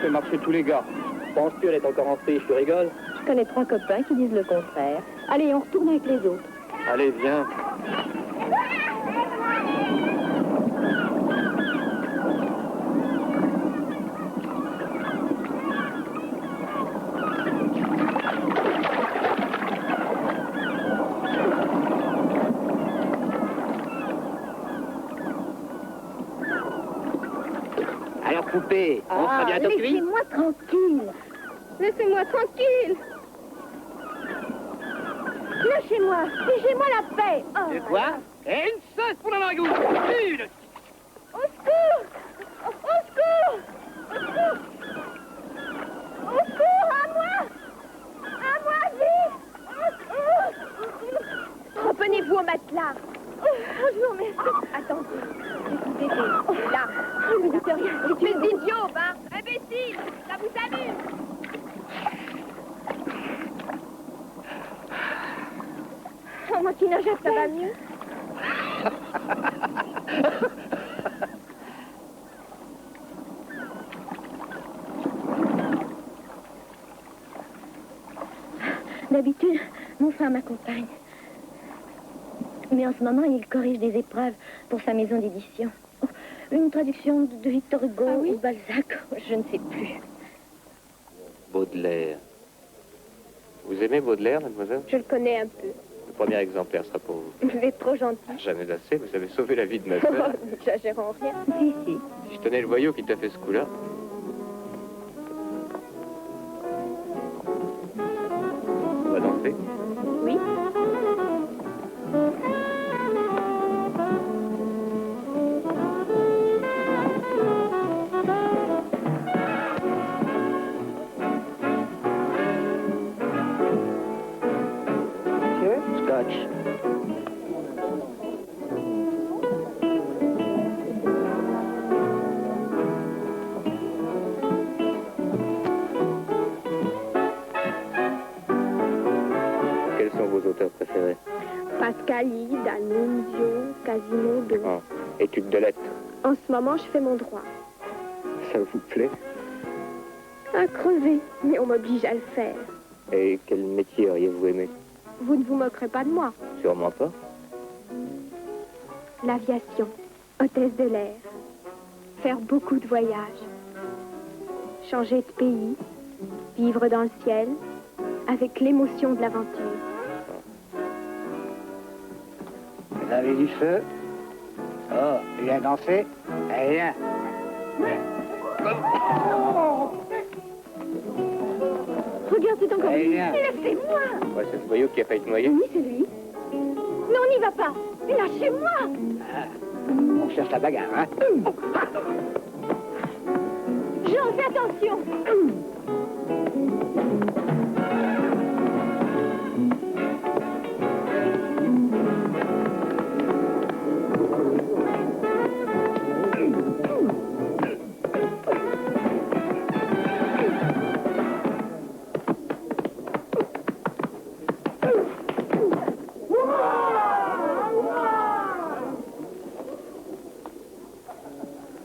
fait marcher tous les gars. Penses-tu elle est encore en friche, tu rigoles? Je connais 3 copains qui disent le contraire. Allez, on retourne avec les autres. Allez, viens. Alors, poupée, on sera bientôt cuit? Laissez-moi tranquille. Laissez-moi tranquille. Lâchez-moi. Figez-moi la paix. Oh, De quoi? Et une sauce pour la langouste! Une! Au secours! Au secours! Au secours! Au secours! À moi! À moi, vite! Au secours! revenez-vous au matelas. Je vous remercie. Attendez. Je vais vous aider. Là. Ne me dites rien. Espèce d'idiot, hein. Imbécile. Ça vous amuse. Oh, moi qui nage, ça va mieux. D'habitude, mon frère m'accompagne. Mais en ce moment, il corrige des épreuves pour sa maison d'édition. Oh, une traduction de Victor Hugo ou Balzac, je ne sais plus. Baudelaire. Vous aimez Baudelaire, mademoiselle? Je le connais un peu. Le premier exemplaire sera pour vous. Vous êtes trop gentil. Jamais assez, vous avez sauvé la vie de ma sœur. N'exagérons rien. Si, si. Si je tenais le voyou qui t'a fait ce coup-là. On va danser? Oui. Scotch. Quels sont vos auteurs préférés? Pascali, D'Annunzio, Quasimodo. Ah, études de lettres. En ce moment, je fais mon droit. Ça vous plaît? À crever, mais on m'oblige à le faire. Et quel métier auriez-vous aimé? Vous ne vous moquerez pas de moi. Sûrement pas. L'aviation, hôtesse de l'air, faire beaucoup de voyages, changer de pays, vivre dans le ciel, avec l'émotion de l'aventure. Vous avez du feu? Oh, viens danser? Allez, viens. Regarde, c'est encore Allez, lui. viens. Laissez-moi. Ouais, c'est ce voyou qui a failli te noyer. Oui, c'est lui. Non, on n'y va pas. Lâchez-moi. On cherche la bagarre, hein? Jean, fais attention.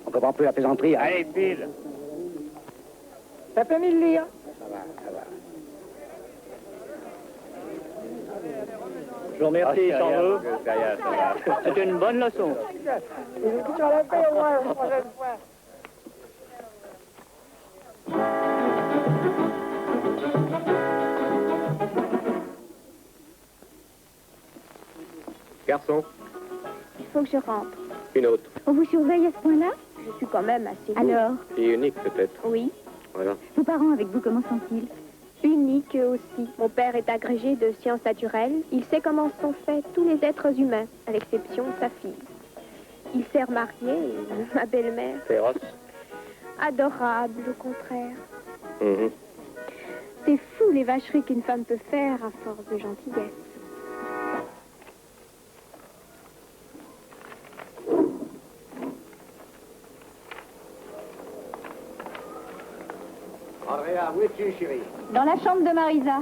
On comprend plus la plaisanterie, hein? Allez, file! Ça fait 1000 lire. Ça va, ça va. Je vous remercie, Ah, sans c'est rien, vous. c'est rien, ça va. C'était une bonne leçon. Garçon, Il faut que je rentre. une autre. On vous surveille à ce point-là? Je suis quand même assez Alors, Et unique peut-être. Oui, Voilà. vos parents avec vous, comment sont-ils? unique eux aussi. Mon père est agrégé de sciences naturelles. Il sait comment sont faits tous les êtres humains, à l'exception de sa fille. Il s'est remarié et ma belle-mère, Féroce. adorable au contraire. Mhm. C'est fou les vacheries qu'une femme peut faire à force de gentillesse. Andrea, où es-tu, chérie? Dans la chambre de Marisa.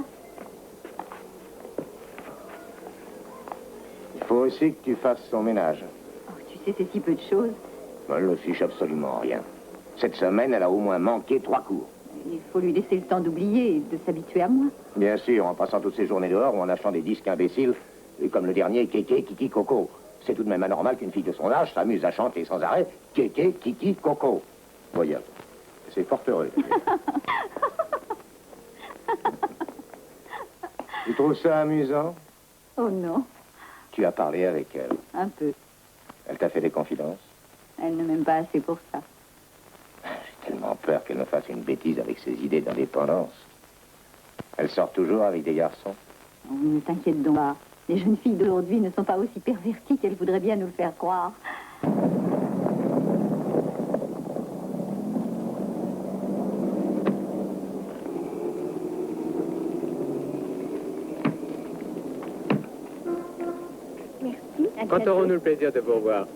Il faut aussi que tu fasses son ménage. Oh, tu sais, c'est si peu de choses. Elle ne fiche absolument rien. Cette semaine, elle a au moins manqué 3 cours. Il faut lui laisser le temps d'oublier et de s'habituer à moi. Bien sûr, en passant toutes ces journées dehors ou en achetant des disques imbéciles, comme le dernier Kéké, Kiki, Coco. C'est tout de même anormal qu'une fille de son âge s'amuse à chanter sans arrêt Kéké, Kiki, Coco. Voyons, c'est fort heureux. Tu trouves ça amusant? Oh non, Tu as parlé avec elle. un peu. Elle t'a fait des confidences? Elle ne m'aime pas assez pour ça. J'ai tellement peur qu'elle me fasse une bêtise avec ses idées d'indépendance. Elle sort toujours avec des garçons. Oh, ne t'inquiète donc pas. Les jeunes filles d'aujourd'hui ne sont pas aussi perverties qu'elles voudraient bien nous le faire croire. Merci. Quand aurons-nous le plaisir de vous revoir?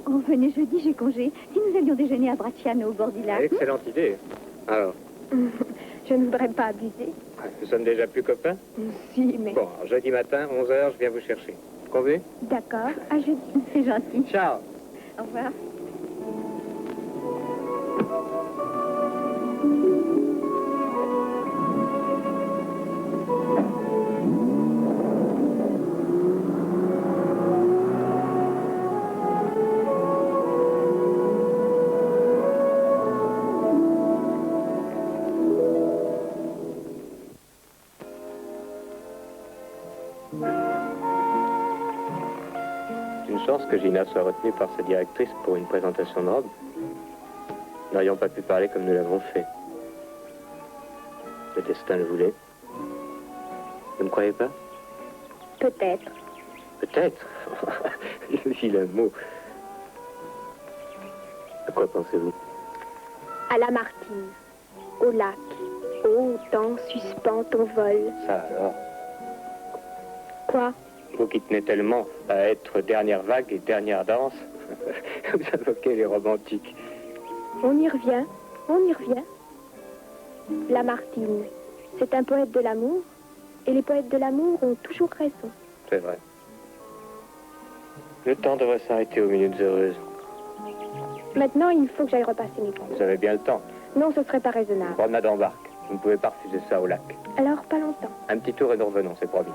Oh, venez jeudi, j'ai congé. Si nous allions déjeuner à Bracciano, au bord du lac. Excellente idée. Alors, Je ne voudrais pas abuser. nous sommes déjà plus copains? Si, mais... Bon, alors, jeudi matin, 11h, je viens vous chercher. Convenu? D'accord, à jeudi. C'est gentil. Ciao. Au revoir. C'est une chance que Gina soit retenue par sa directrice pour une présentation de robe. Nous n'aurions pas pu parler comme nous l'avons fait. Le destin le voulait. Vous ne croyez pas? Peut-être. Peut-être. Le vilain mot. À quoi pensez-vous? À Lamartine, au lac. Ô temps suspend ton vol. Ça alors. Quoi? Vous qui tenez tellement à être dernière vague et dernière danse, vous invoquez les romantiques. On y revient, on y revient. Lamartine, c'est un poète de l'amour, et les poètes de l'amour ont toujours raison. C'est vrai. Le temps devrait s'arrêter aux minutes heureuses. Maintenant, il faut que j'aille repasser mes cours. Vous avez bien le temps. Non, ce serait pas raisonnable. Promenade en barque. Vous ne pouvez pas refuser ça au lac. Alors, pas longtemps. Un petit tour et nous revenons, c'est promis.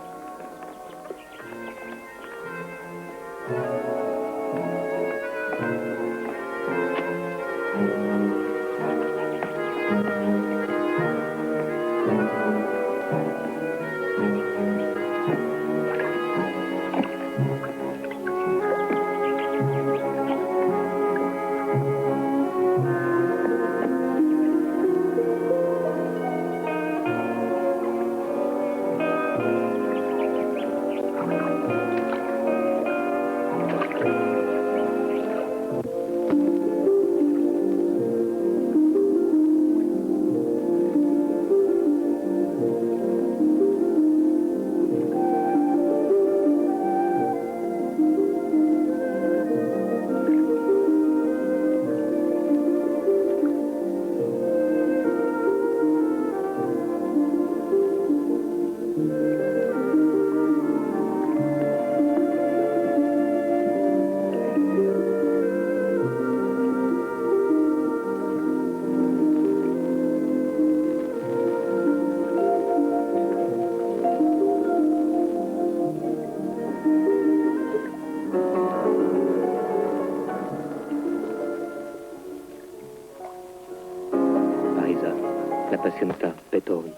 La Passionata, Beethoven.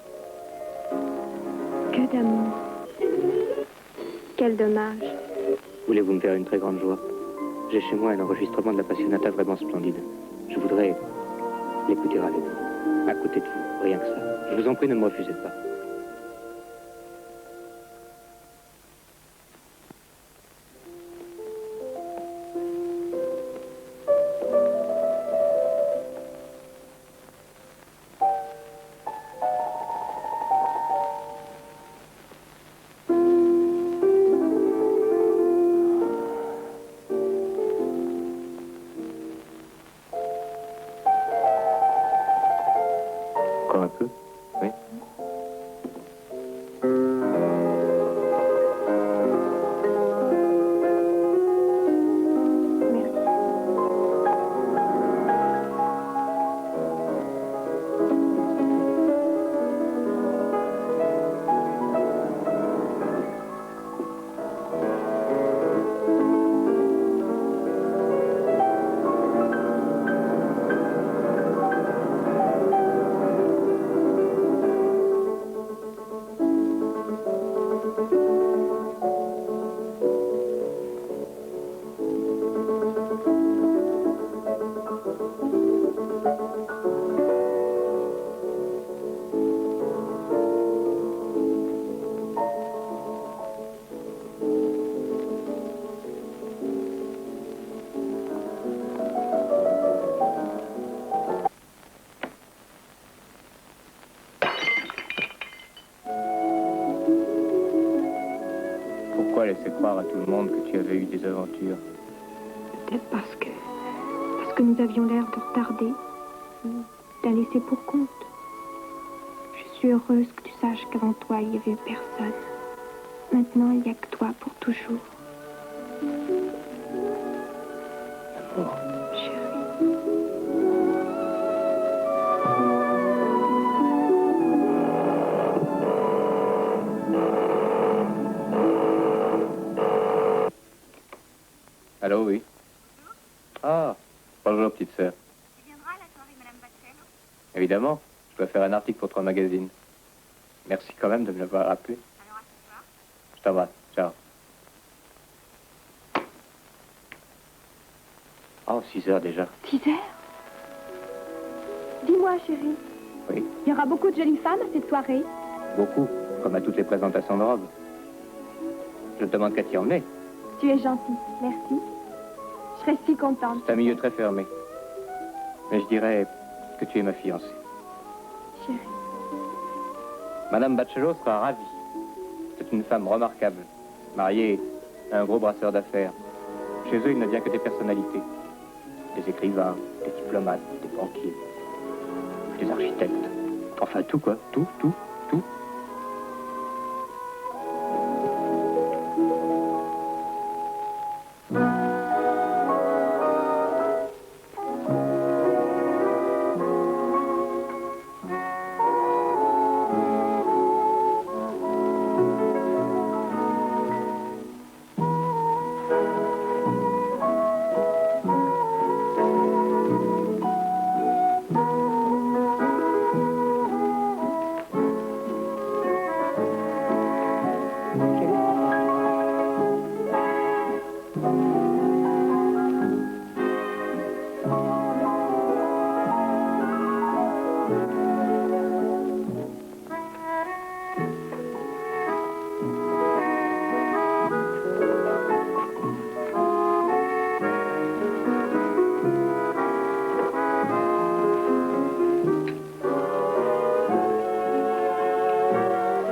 Que d'amour. Quel dommage. Voulez-vous me faire une très grande joie? J'ai chez moi un enregistrement de la Passionata vraiment splendide. Je voudrais l'écouter avec vous, à côté de vous, rien que ça. Je vous en prie, ne me refusez pas. Encore un peu? Oui. Pourquoi laisser croire à tout le monde que tu avais eu des aventures? Peut-être parce que nous avions l'air de retarder, ou d'un laisser pour compte. Je suis heureuse que tu saches qu'avant toi, il n'y avait personne. Maintenant, il n'y a que toi pour toujours. L'amour. Chérie. Allô, oui. Ah, bonjour, petite sœur. Tu viendras à la soirée Madame Bachelot? Évidemment, je dois faire un article pour 3 magazines. Merci quand même de me l'avoir rappelé. Alors à ce soir. Je t'embrasse. Ciao. Oh, 6 heures déjà. 6 heures? Dis-moi, chérie, Oui, il y aura beaucoup de jolies femmes à cette soirée? beaucoup, comme à toutes les présentations de robe. Je te demande qu'à t'y emmener. Tu es gentille, merci. Je serais si contente. C'est un milieu très fermé. Mais je dirais que tu es ma fiancée. Chérie. Madame Bachelot sera ravie. C'est une femme remarquable, mariée à un gros brasseur d'affaires. Chez eux, il ne vient que des personnalités. Des écrivains, des diplomates, des banquiers, des architectes. Enfin, tout quoi. Tout.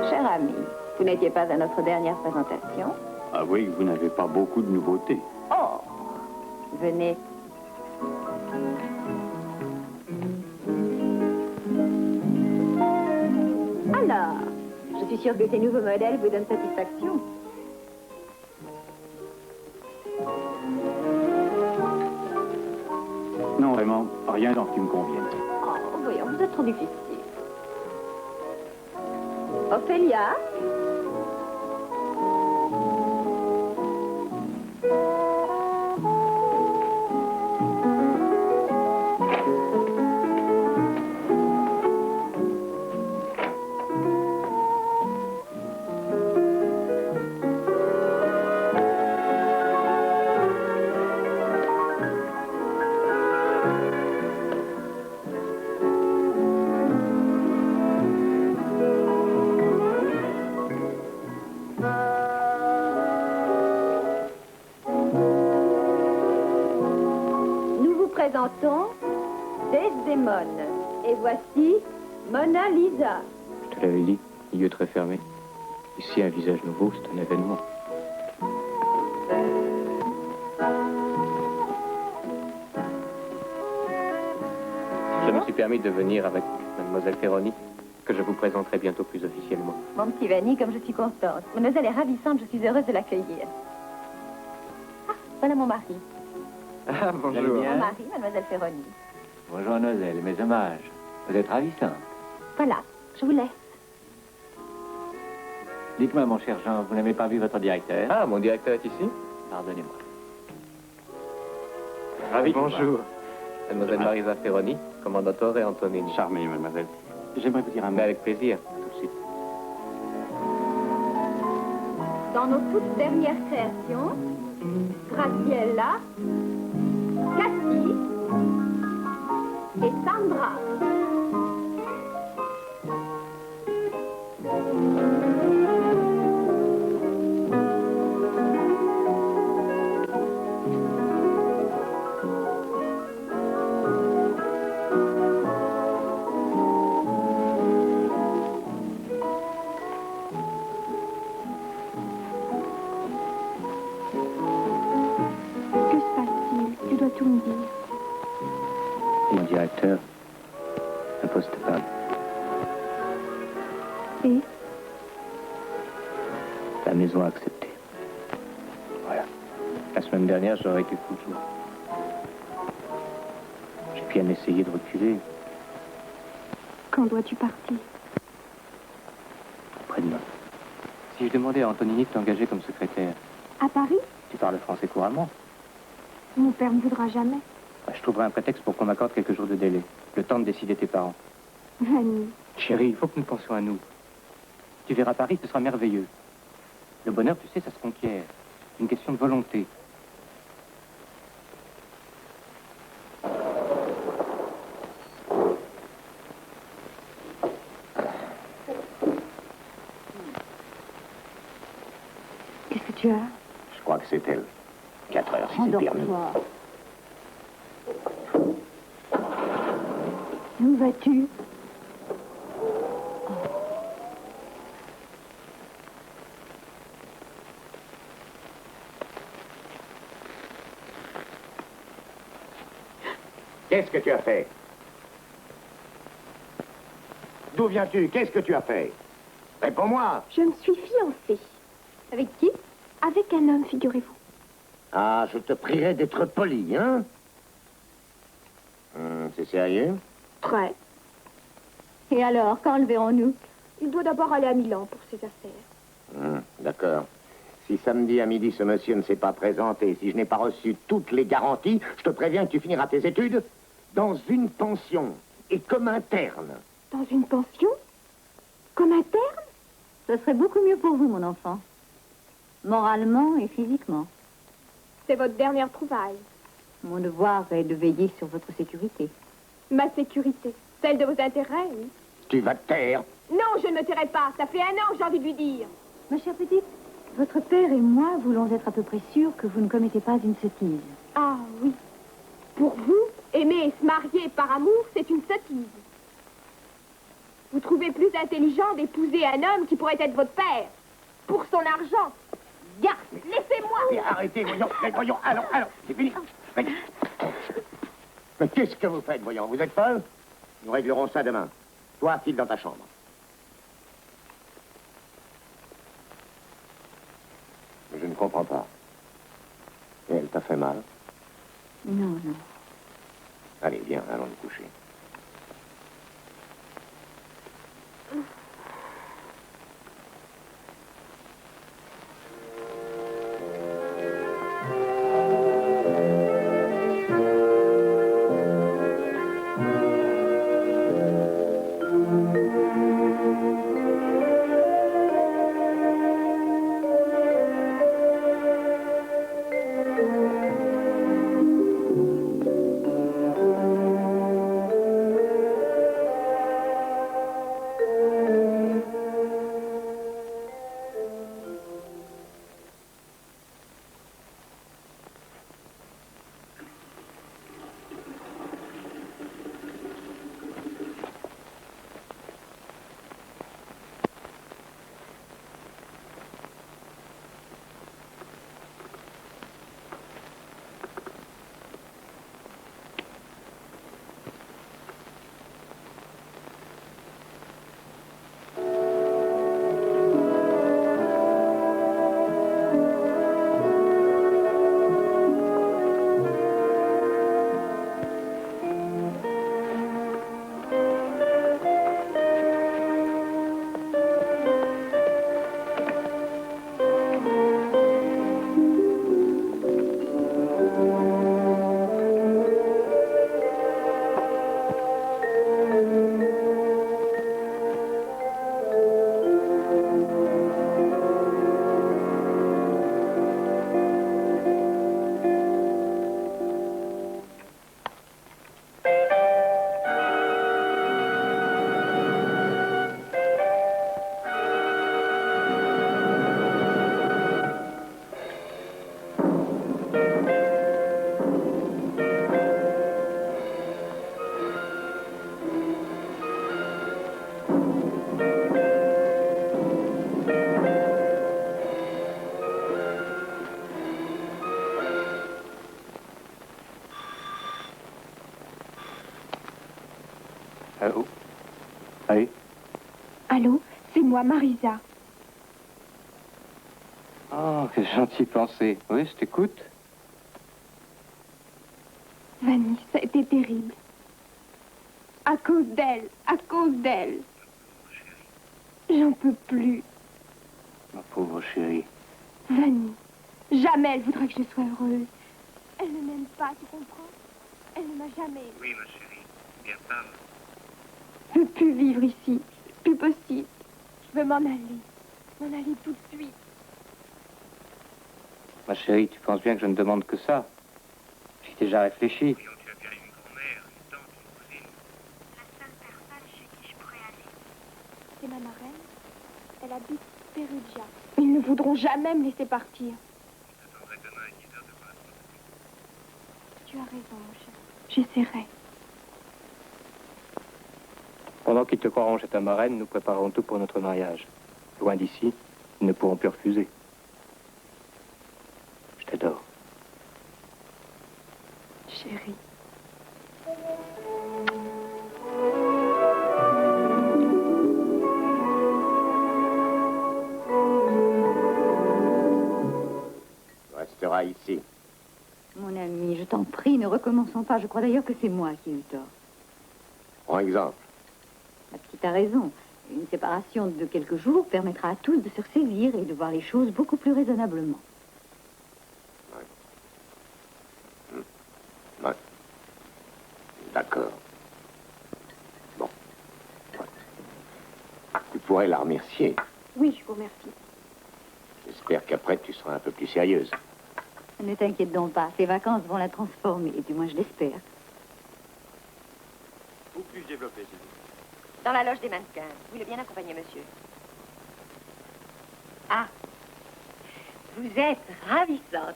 Cher ami, vous n'étiez pas à notre dernière présentation? Avouez que vous n'avez pas beaucoup de nouveautés. Oh, venez. Alors, je suis sûre que ces nouveaux modèles vous donnent satisfaction. Non, vraiment, rien d'en qui me convienne. Oh, voyons, vous êtes trop difficile. Ophélia? Présentons Desdémone. Et voici Mona Lisa. Je te l'avais dit, milieu très fermé. Ici, un visage nouveau, c'est un événement. Je me suis permis de venir avec mademoiselle Ferroni, que je vous présenterai bientôt plus officiellement. Mon petit Vanny, comme je suis contente. Mademoiselle est ravissante, je suis heureuse de l'accueillir. Ah, voilà mon mari. Ah, bonjour. Mon mari, mademoiselle Ferroni. Bonjour, mademoiselle, mes hommages. Vous êtes ravissante. Voilà, je vous laisse. Dites-moi, mon cher Jean, vous n'avez pas vu votre directeur? Ah, mon directeur est ici? Pardonnez-moi. Ravi. Bonjour. Mademoiselle Marisa Ferroni, commandatore Antonini. Charmé, mademoiselle. J'aimerais vous dire un mot. Mais avec plaisir, tout de suite. Dans nos toutes dernières créations, Graciela, Cathy et Sandra. cœur, un poste stable. Et La maison a accepté. Voilà. La semaine dernière, j'aurais été fou de joie. J'ai bien essayé de reculer. quand dois-tu partir? Après-demain. Si je demandais à Antonini de t'engager comme secrétaire, À Paris? tu parles français couramment. Mon père ne voudra jamais. Je trouverai un prétexte pour qu'on m'accorde quelques jours de délai. Le temps de décider tes parents. Vanny, Chérie, il faut que nous pensions à nous. Tu verras Paris, ce sera merveilleux. Le bonheur, tu sais, ça se conquiert. C'est une question de volonté. qu'est-ce que tu as? Je crois que c'est elle. 4 heures, si c'est pire. Où vas-tu? Qu'est-ce que tu as fait? D'où viens-tu? Qu'est-ce que tu as fait? Réponds-moi. Je me suis fiancée. Avec qui? Avec un homme, figurez-vous. Ah, je te prierai d'être poli, hein? C'est sérieux? Très. Et alors, quand le verrons-nous? Il doit d'abord aller à Milan pour ses affaires. D'accord. Si samedi à midi, ce monsieur ne s'est pas présenté, si je n'ai pas reçu toutes les garanties, je te préviens que tu finiras tes études dans une pension et comme interne. Dans une pension? Comme interne? Ce serait beaucoup mieux pour vous, mon enfant. Moralement et physiquement. C'est votre dernière trouvaille. Mon devoir est de veiller sur votre sécurité. Ma sécurité. Celle de vos intérêts, oui. Tu vas te taire. Non, je ne me tairai pas. Ça fait 1 an que j'ai envie de lui dire. Ma chère petite, votre père et moi voulons être à peu près sûrs que vous ne commettez pas une sottise. Ah oui. Pour vous, aimer et se marier par amour, c'est une sottise. Vous trouvez plus intelligent d'épouser un homme qui pourrait être votre père. Pour son argent. Garde, laissez-moi. Mais arrêtez, voyons, allons, c'est fini. Mais qu'est-ce que vous faites, voyons? Vous êtes folle? Nous réglerons ça demain. Toi, file dans ta chambre. Je ne comprends pas. Et elle t'a fait mal? Non, non. Allez, viens, allons nous coucher. Allô? Oui? Allô, c'est moi, Marisa. Oh, quelle gentille pensée. Oui, je t'écoute. Vanny, ça a été terrible. À cause d'elle, à cause d'elle. J'en peux plus. Ma pauvre chérie. Vanny, jamais elle voudra que je sois heureuse. Elle ne m'aime pas, tu comprends? Elle ne m'a jamais aimée. Oui, ma chérie. Bien femme. Je ne peux plus vivre ici. C'est plus possible. Je veux m'en aller. M'en aller tout de suite. Ma chérie, tu penses bien que je ne demande que ça? J'ai déjà réfléchi. Voyons, tu as bien une grand-mère, une tante, une cousine. La seule personne chez qui je pourrais aller. C'est ma marraine. Elle habite Perugia. Ils ne voudront jamais me laisser partir. Je t'attendrai demain à 10 heures devant la porte. Tu as raison, mon cher. J'essaierai. Pendant qu'ils te croiront chez ta marraine, nous préparerons tout pour notre mariage. Loin d'ici, ils ne pourront plus refuser. Je t'adore. Chérie. Tu resteras ici. Mon ami, je t'en prie, ne recommençons pas. Je crois d'ailleurs que c'est moi qui ai eu tort. Prends exemple. La petite a raison. Une séparation de quelques jours permettra à tous de se ressaisir et de voir les choses beaucoup plus raisonnablement. Ouais. D'accord. Bon. Ouais. Tu pourrais la remercier. Oui, je vous remercie. J'espère qu'après, tu seras un peu plus sérieuse. Ne t'inquiète donc pas, ces vacances vont la transformer, du moins je l'espère. Ou puis-je développer, s'il vous plaît? Dans la loge des mannequins. Vous voulez bien accompagner monsieur? Ah, vous êtes ravissante.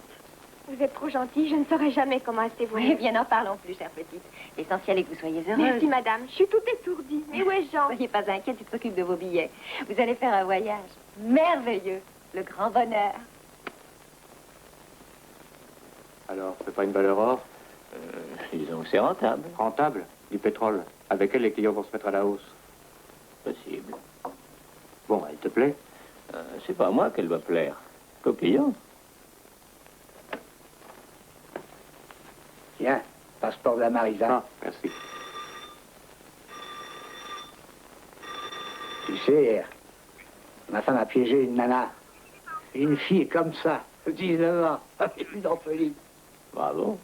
Vous êtes trop gentille, je ne saurais jamais comment rester vous. Oui, bien n'en parlons plus, chère petite. L'essentiel est que vous soyez heureuse. Merci, madame. Je suis toute étourdie. Mais où est Jean? Soyez pas inquiète, tu t'occupes de vos billets. Vous allez faire un voyage merveilleux. Le grand bonheur. Alors, c'est pas une valeur or? Disons que c'est rentable. Rentable? Du pétrole. Avec elle, les clients vont se mettre à la hausse. Possible. Bon, elle te plaît? C'est pas à moi qu'elle doit plaire. Qu'aux clients. Tiens, passeport de la Marisa. Ah, merci. Tu sais, ma femme a piégé une nana. Une fille comme ça, 19 ans, une orpheline. Bravo.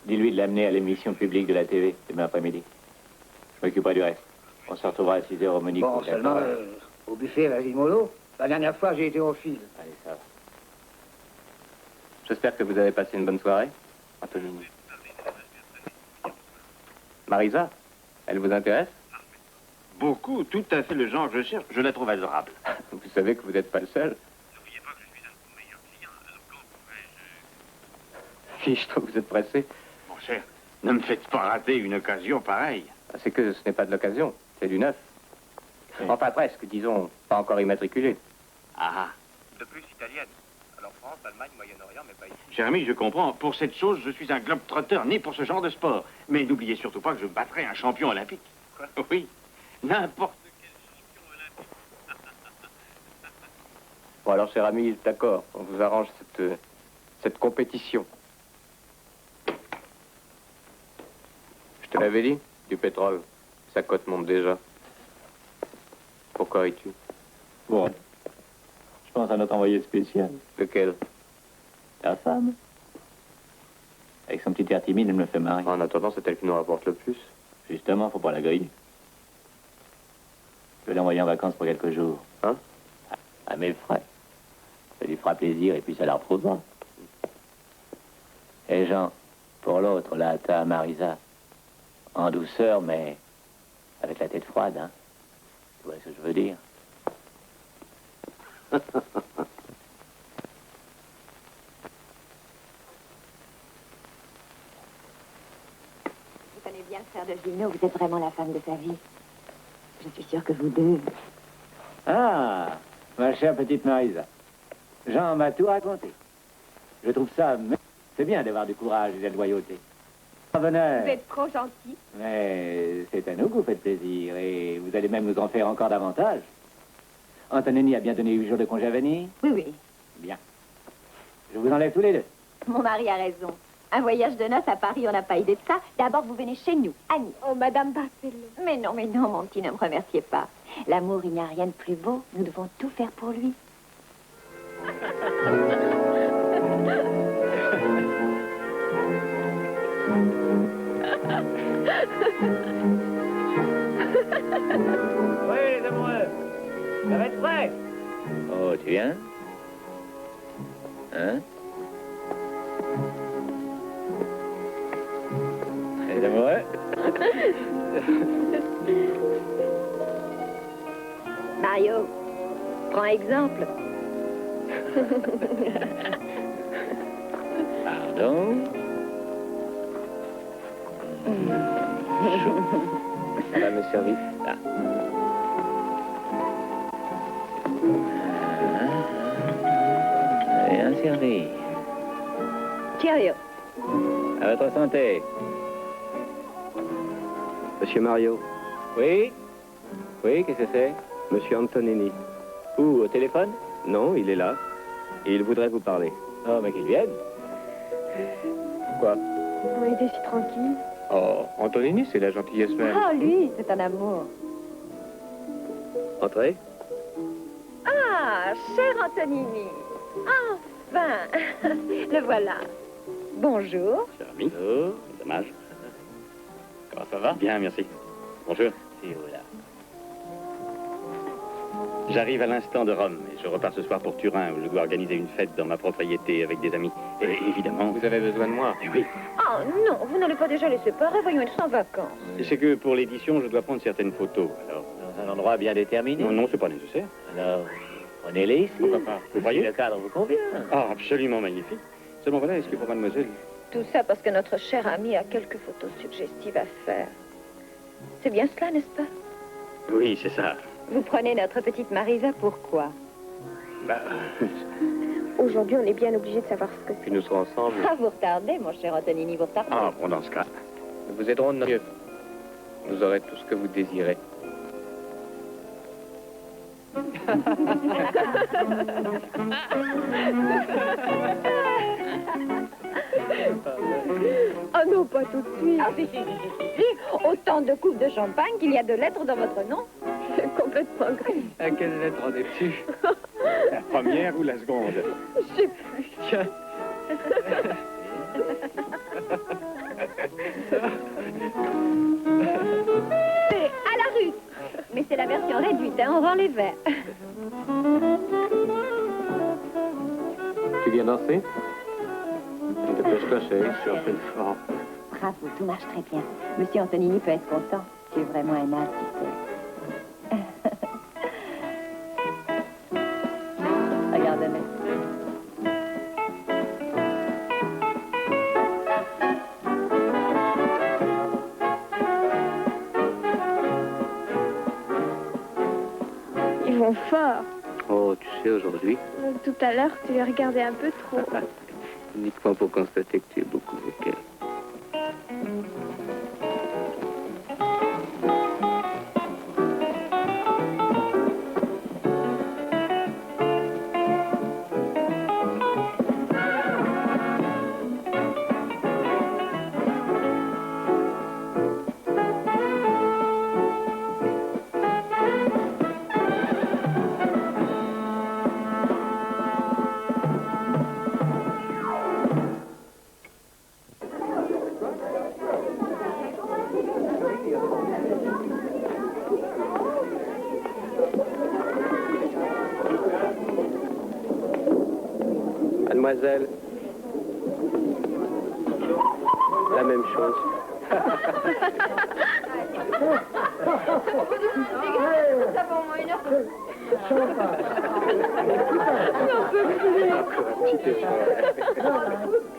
Dis-lui de l'amener à l'émission publique de la TV demain après-midi. Je m'occuperai du reste. On se retrouvera à 6 heures au Monique. Bon, seulement, au buffet, vas-y, mollo. La dernière fois, j'ai été au fil. Allez, ça va. J'espère que vous avez passé une bonne soirée, Antonini. Marisa, elle vous intéresse? Beaucoup, tout à fait le genre que je cherche. Je la trouve adorable. Vous savez que vous n'êtes pas le seul. N'oubliez pas que je suis un de vos meilleurs clients. Alors quand pourrais-je... Fiche, toi, vous êtes pressé. Mon cher, ne me faites pas rater une occasion pareille. C'est que ce n'est pas de l'occasion, c'est du neuf. Enfin, presque, disons, pas encore immatriculé. Ah. De plus italienne. Alors France, Allemagne, Moyen-Orient, mais pas ici. Cher ami, je comprends. Pour cette chose, je suis un globe-trotteur, né pour ce genre de sport. Mais n'oubliez surtout pas que je battrai un champion olympique. Quoi? Oui. N'importe quel champion olympique. Bon, alors, cher ami, d'accord, on vous arrange cette compétition. Je te l'avais dit, du pétrole, sa cote monte déjà. Pourquoi ris-tu? Bon. Je pense à notre envoyé spécial. Lequel? La femme. Avec son petit air timide, elle me fait marrer. En attendant, c'est elle qui nous rapporte le plus. Justement, faut pas la griller. Je vais l'envoyer en vacances pour quelques jours. Hein? À mes frais. Ça lui fera plaisir et puis ça la reposera. Et Jean, pour l'autre, là, t'as Marisa. En douceur, mais avec la tête froide, hein. Tu vois ce que je veux dire? Vous connaissez bien le frère de Gino, vous êtes vraiment la femme de sa vie. Je suis sûre que vous deux... Ah, ma chère petite Marisa. Jean m'a tout raconté. Je trouve ça... C'est bien d'avoir du courage et de la loyauté. Bonheur. Vous êtes trop gentil. Mais c'est à nous que vous faites plaisir, et vous allez même nous en faire encore davantage. Antonini a bien donné 8 jours de congé à venir? Oui, oui. Bien. Je vous enlève tous les deux. Mon mari a raison. Un voyage de noces à Paris, on n'a pas idée de ça. D'abord, vous venez chez nous, Annie. Oh, Madame Barcelo. Mais non, mon petit, ne me remerciez pas. L'amour, il n'y a rien de plus beau. Nous devons tout faire pour lui. Oui, les amoureux. Ça va être prêt. Oh, tu viens? Hein? Les amoureux? Mario, prends exemple. Pardon? Ça va me servir. Là. Bien servi. Cheerio. À votre santé. Monsieur Mario. Oui? Oui, qu'est-ce que c'est? Monsieur Antonini. Où, au téléphone? Non, il est là. Et il voudrait vous parler. Oh, mais qu'il vienne. Quoi? On était si tranquille. Oh, Antonini, c'est la gentillesse même. Oh, lui, c'est un amour. Entrez. Ah, cher Antonini. Enfin, le voilà. Bonjour. Cher ami. Oh, dommage. Comment ça va? Bien, merci. Bonjour. C'est où, là? J'arrive à l'instant de Rome et je repars ce soir pour Turin où je dois organiser une fête dans ma propriété avec des amis. Et évidemment... Vous avez besoin de moi? Oui. Oh non, vous n'allez pas déjà les séparer, voyons, ils sont en vacances. C'est que pour l'édition, je dois prendre certaines photos. Alors... Dans un endroit bien déterminé? Non, non, c'est pas nécessaire. Alors, prenez-les ici. Pourquoi pas? Vous voyez? Le cadre vous convient. Ah, absolument magnifique. Seulement voilà, est-ce que pour mademoiselle... Tout ça parce que notre cher ami a quelques photos suggestives à faire. C'est bien cela, n'est-ce pas? Oui, c'est ça. Vous prenez notre petite Marisa, pourquoi? Bah... Aujourd'hui, on est bien obligé de savoir ce que c'est. Puis nous serons ensemble. Ah, vous retardez, mon cher Antonini, vous retardez. Ah, bon, dans ce cas... Nous vous aiderons de notre mieux. Vous aurez tout ce que vous désirez. Oh non, pas tout de suite. Ah, si. Autant de coupes de champagne qu'il y a de lettres dans votre nom. C'est complètement grave. À quelle lettre en es-tu? La première ou la seconde? Je sais plus. Tiens. C'est à la russe. Mais c'est la version réduite, hein, on vend les verres. Tu viens danser? Dépêche-toi, chérie, je suis en pleine forme. Bravo, tout marche très bien. Monsieur Antonini peut être content. Tu es vraiment un âme, tu sais. Regarde-le. Ils vont fort. Oh, tu sais, aujourd'hui, Tout à l'heure, tu les regardais un peu trop. uniquement pour constater que tu es beaucoup avec elle. Mademoiselle. La même chose.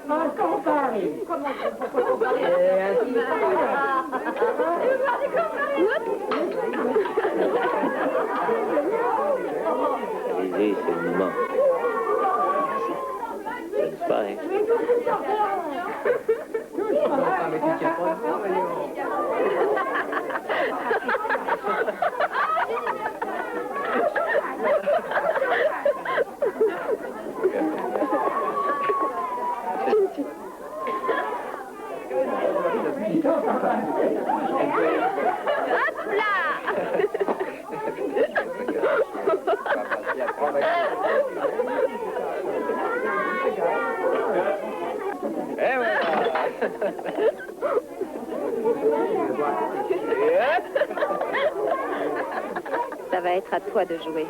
Encore Paris. Lisez, c'est le moment. Bonne soirée. mais tu tiens pas dedans, Hop là! Et voilà. Ça va être à toi de jouer.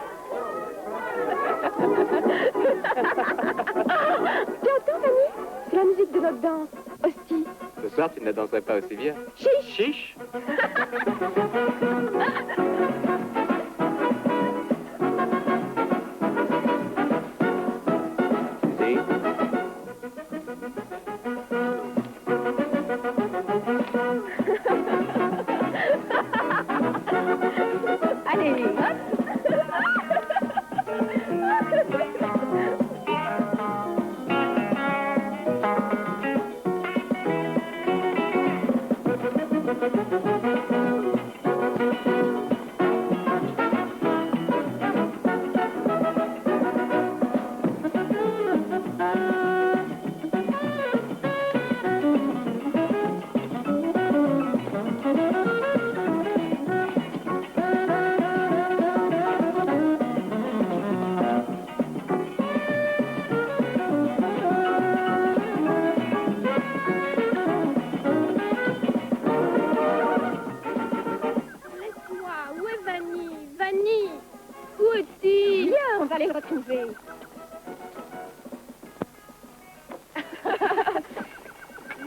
Tu entends, Fanny? C'est la musique de notre danse. Hostie. Ce soir, tu ne la danserais pas aussi bien. Chiche. Chiche. Allez, hop.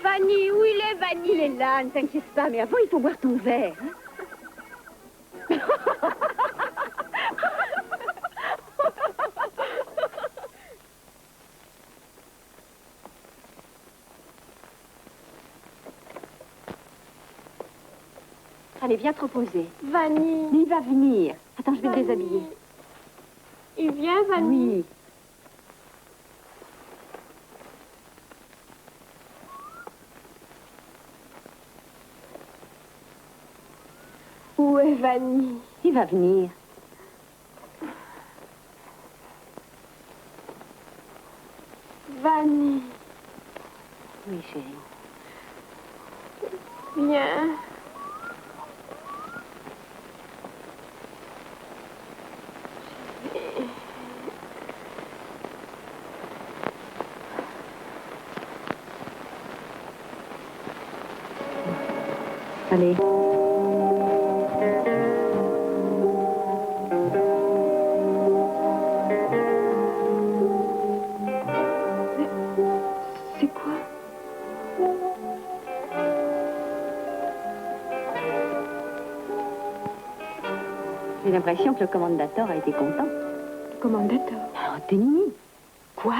Vanny, où il est, Vanny? Il est là, ne t'inquiète pas, mais avant, il faut boire ton verre. Hein. Allez, viens te reposer. Vanny. Il va venir. Attends, je vais te déshabiller. Il vient, Vanny? Oui. Où est Vanny? Il va venir. Vanny. Oui, chérie. Viens. Allez. C'est quoi? J'ai l'impression que le commandateur a été content. Commandateur? Oh, Ténini. Quoi?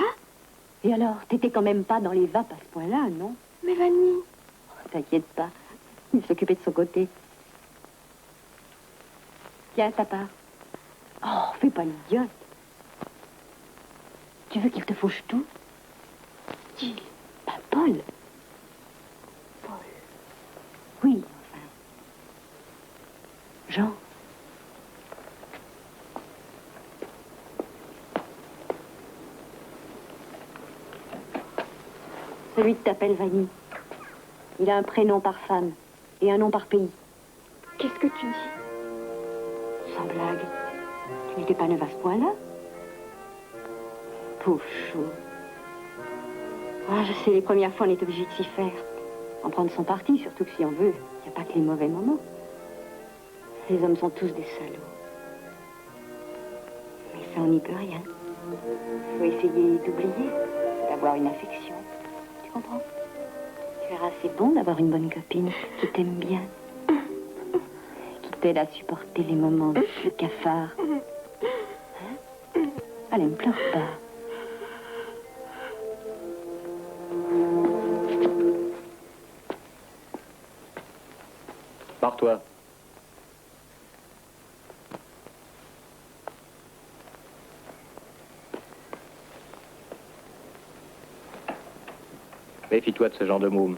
Et alors, t'étais quand même pas dans les vapes à ce point-là, non? Mais Vanny. Oh, t'inquiète pas. Il s'occupait de son côté. Tiens, ta part. Oh, fais pas l'idiote. Tu veux qu'il te fauche tout? Qui? Bah, Paul. Paul. Oui, enfin. Jean. Celui qui t'appelle Vanny. Il a un prénom par femme et un nom par pays. Qu'est-ce que tu dis? Sans blague. Tu n'étais pas neuve à ce point-là? Pauvre chou. Ah, je sais, les premières fois, on est obligé de s'y faire. En prendre son parti, surtout que si on veut, il n'y a pas que les mauvais moments. Les hommes sont tous des salauds. Mais ça, on n'y peut rien. Il faut essayer d'oublier, d'avoir une affection. Tu comprends? Tu verras, c'est bon d'avoir une bonne copine qui t'aime bien. Qui t'aide à supporter les moments de cafard. Hein? Allez, ne pleure pas. Pars-toi. Méfie-toi de ce genre de môme.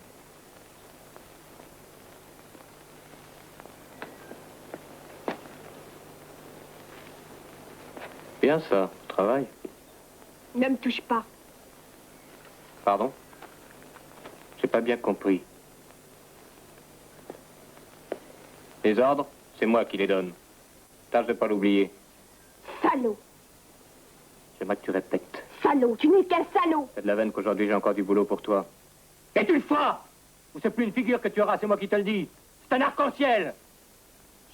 bien ça, travail. Ne me touche pas. Pardon? J'ai pas bien compris. Les ordres, c'est moi qui les donne. Tâche de pas l'oublier. Salaud! J'aimerais que tu répètes. Salaud! Tu n'es qu'un salaud! C'est de la veine qu'aujourd'hui j'ai encore du boulot pour toi. Et tu le feras! Ou c'est plus une figure que tu auras, c'est moi qui te le dis. C'est un arc-en-ciel!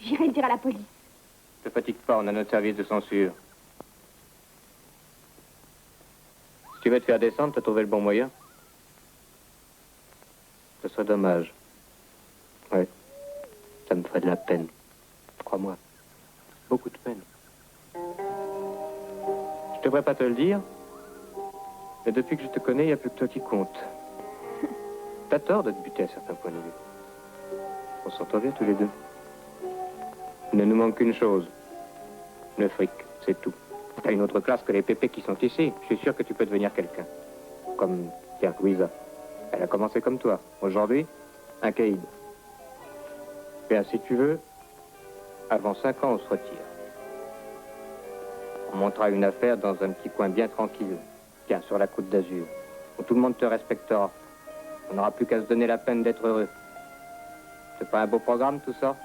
J'irai le dire à la police. Ne te fatigue pas, on a notre service de censure. Si tu veux te faire descendre, t'as trouvé le bon moyen. Ce serait dommage. Ouais. Ça me ferait de la peine. Crois-moi. Beaucoup de peine. Je devrais pas te le dire, mais depuis que je te connais, il n'y a plus que toi qui compte. T'as tort de te buter à certains points de vue. On s'entend bien tous les deux. Il ne nous manque qu'une chose. Le fric, c'est tout. T'as une autre classe que les pépés qui sont ici. Je suis sûr que tu peux devenir quelqu'un. Comme, tiens, Louisa. Elle a commencé comme toi. Aujourd'hui, un caïd. Bien, si tu veux, avant 5 ans, on se retire. On montera une affaire dans un petit coin bien tranquille. Tiens, sur la côte d'Azur. Où tout le monde te respectera. On n'aura plus qu'à se donner la peine d'être heureux. C'est pas un beau programme, tout ça?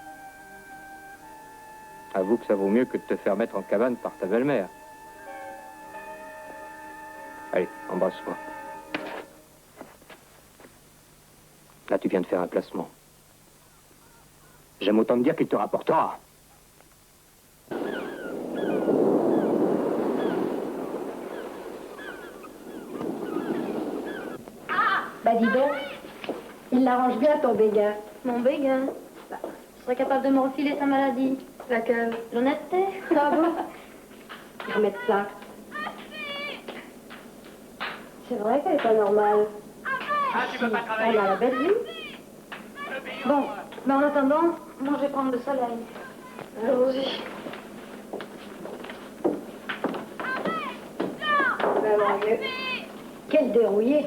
Avoue que ça vaut mieux que de te faire mettre en cabane par ta belle-mère. Allez, embrasse-moi. Là, tu viens de faire un placement. J'aime autant te dire qu'il te rapportera. Bah dis donc, il l'arrange bien ton béguin. Mon béguin? Bah, je serais capable de me refiler sa maladie. Laquelle? L'honnêteté. Ah bon? Remettre ça. C'est vrai qu'elle est pas normale. Ah, tu veux pas travailler? Elle a la belle vue. Bon, mais en attendant, moi je vais prendre le soleil. Allons-y. Ben, mon Dieu. Quel dérouillé.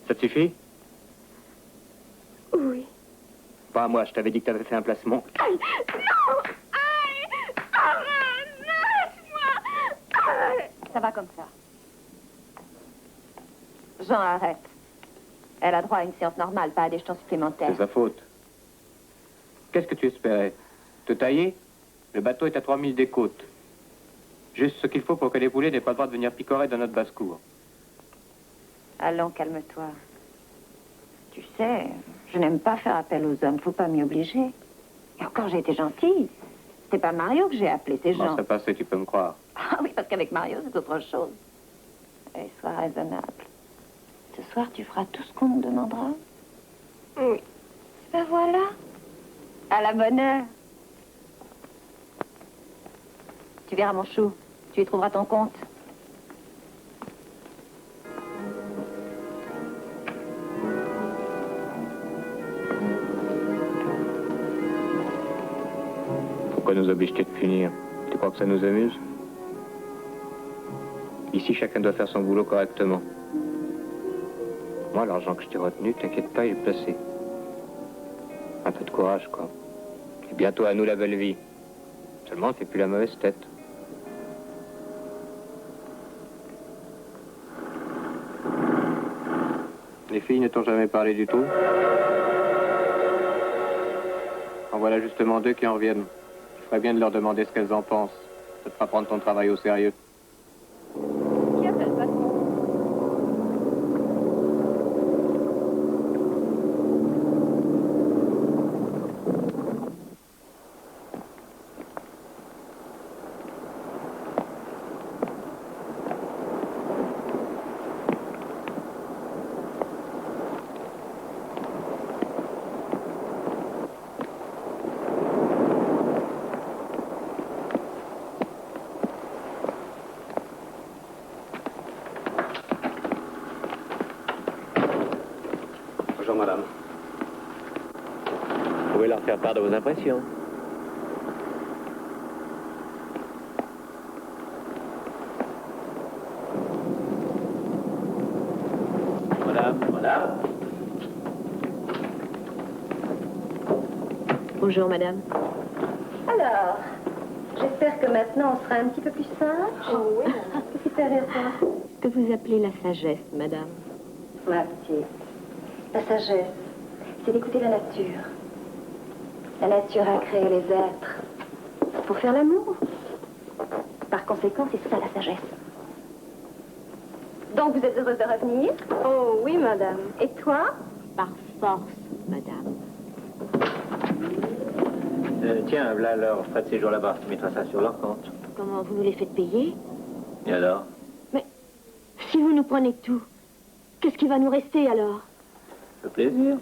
Ça te suffit? Oui. Pas à moi, je t'avais dit que t'avais fait un placement. Aïe! Non! Aïe! Arrête! Laisse-moi! Aïe! Ça va comme ça. Jean, arrête. Elle a droit à une séance normale, pas à des jetons supplémentaires. C'est sa faute. Qu'est-ce que tu espérais? Te tailler? Le bateau est à 3000 des côtes. Juste ce qu'il faut pour que les poulets n'aient pas le droit de venir picorer dans notre basse-cour. Allons, calme-toi. Tu sais, je n'aime pas faire appel aux hommes, faut pas m'y obliger. Et encore, j'ai été gentille. C'est pas Mario que j'ai appelé, c'est Jean. Bon, c'est passé, tu peux me croire. Ah oui, parce qu'avec Mario, c'est autre chose. Et sois raisonnable. Ce soir, tu feras tout ce qu'on nous demandera. Oui. Ben voilà. À la bonne heure. Tu verras, mon chou. Tu y trouveras ton compte. Pourquoi nous obliger de punir? Tu crois que ça nous amuse? Ici, chacun doit faire son boulot correctement. Moi, l'argent que je t'ai retenu, t'inquiète pas, il est placé. Un peu de courage, quoi. Et bientôt à nous la belle vie. Seulement, fais plus la mauvaise tête. Les filles ne t'ont jamais parlé du tout? En voilà justement 2 qui en reviennent. Il ferait bien de leur demander ce qu'elles en pensent. Ça te fera prendre ton travail au sérieux. Qui appelle le patron? Bonjour, madame. Vous pouvez leur faire part de vos impressions. Bonjour, madame. Alors, j'espère que maintenant on sera un petit peu plus sage. Oh oui. Qu'est-ce qui fait rire, toi? Ce que vous appelez la sagesse, madame. Ma petite, la sagesse, c'est d'écouter la nature. La nature a créé les êtres pour faire l'amour. Par conséquent, c'est ça la sagesse. Donc, vous êtes heureuse de revenir? Oh oui, madame. Et toi? Par force, madame. Tiens, voilà leur frais de séjour là-bas. Tu mettras ça sur leur compte. Comment vous nous les faites payer? Et alors? Mais si vous nous prenez tout, qu'est-ce qui va nous rester alors? Le plaisir.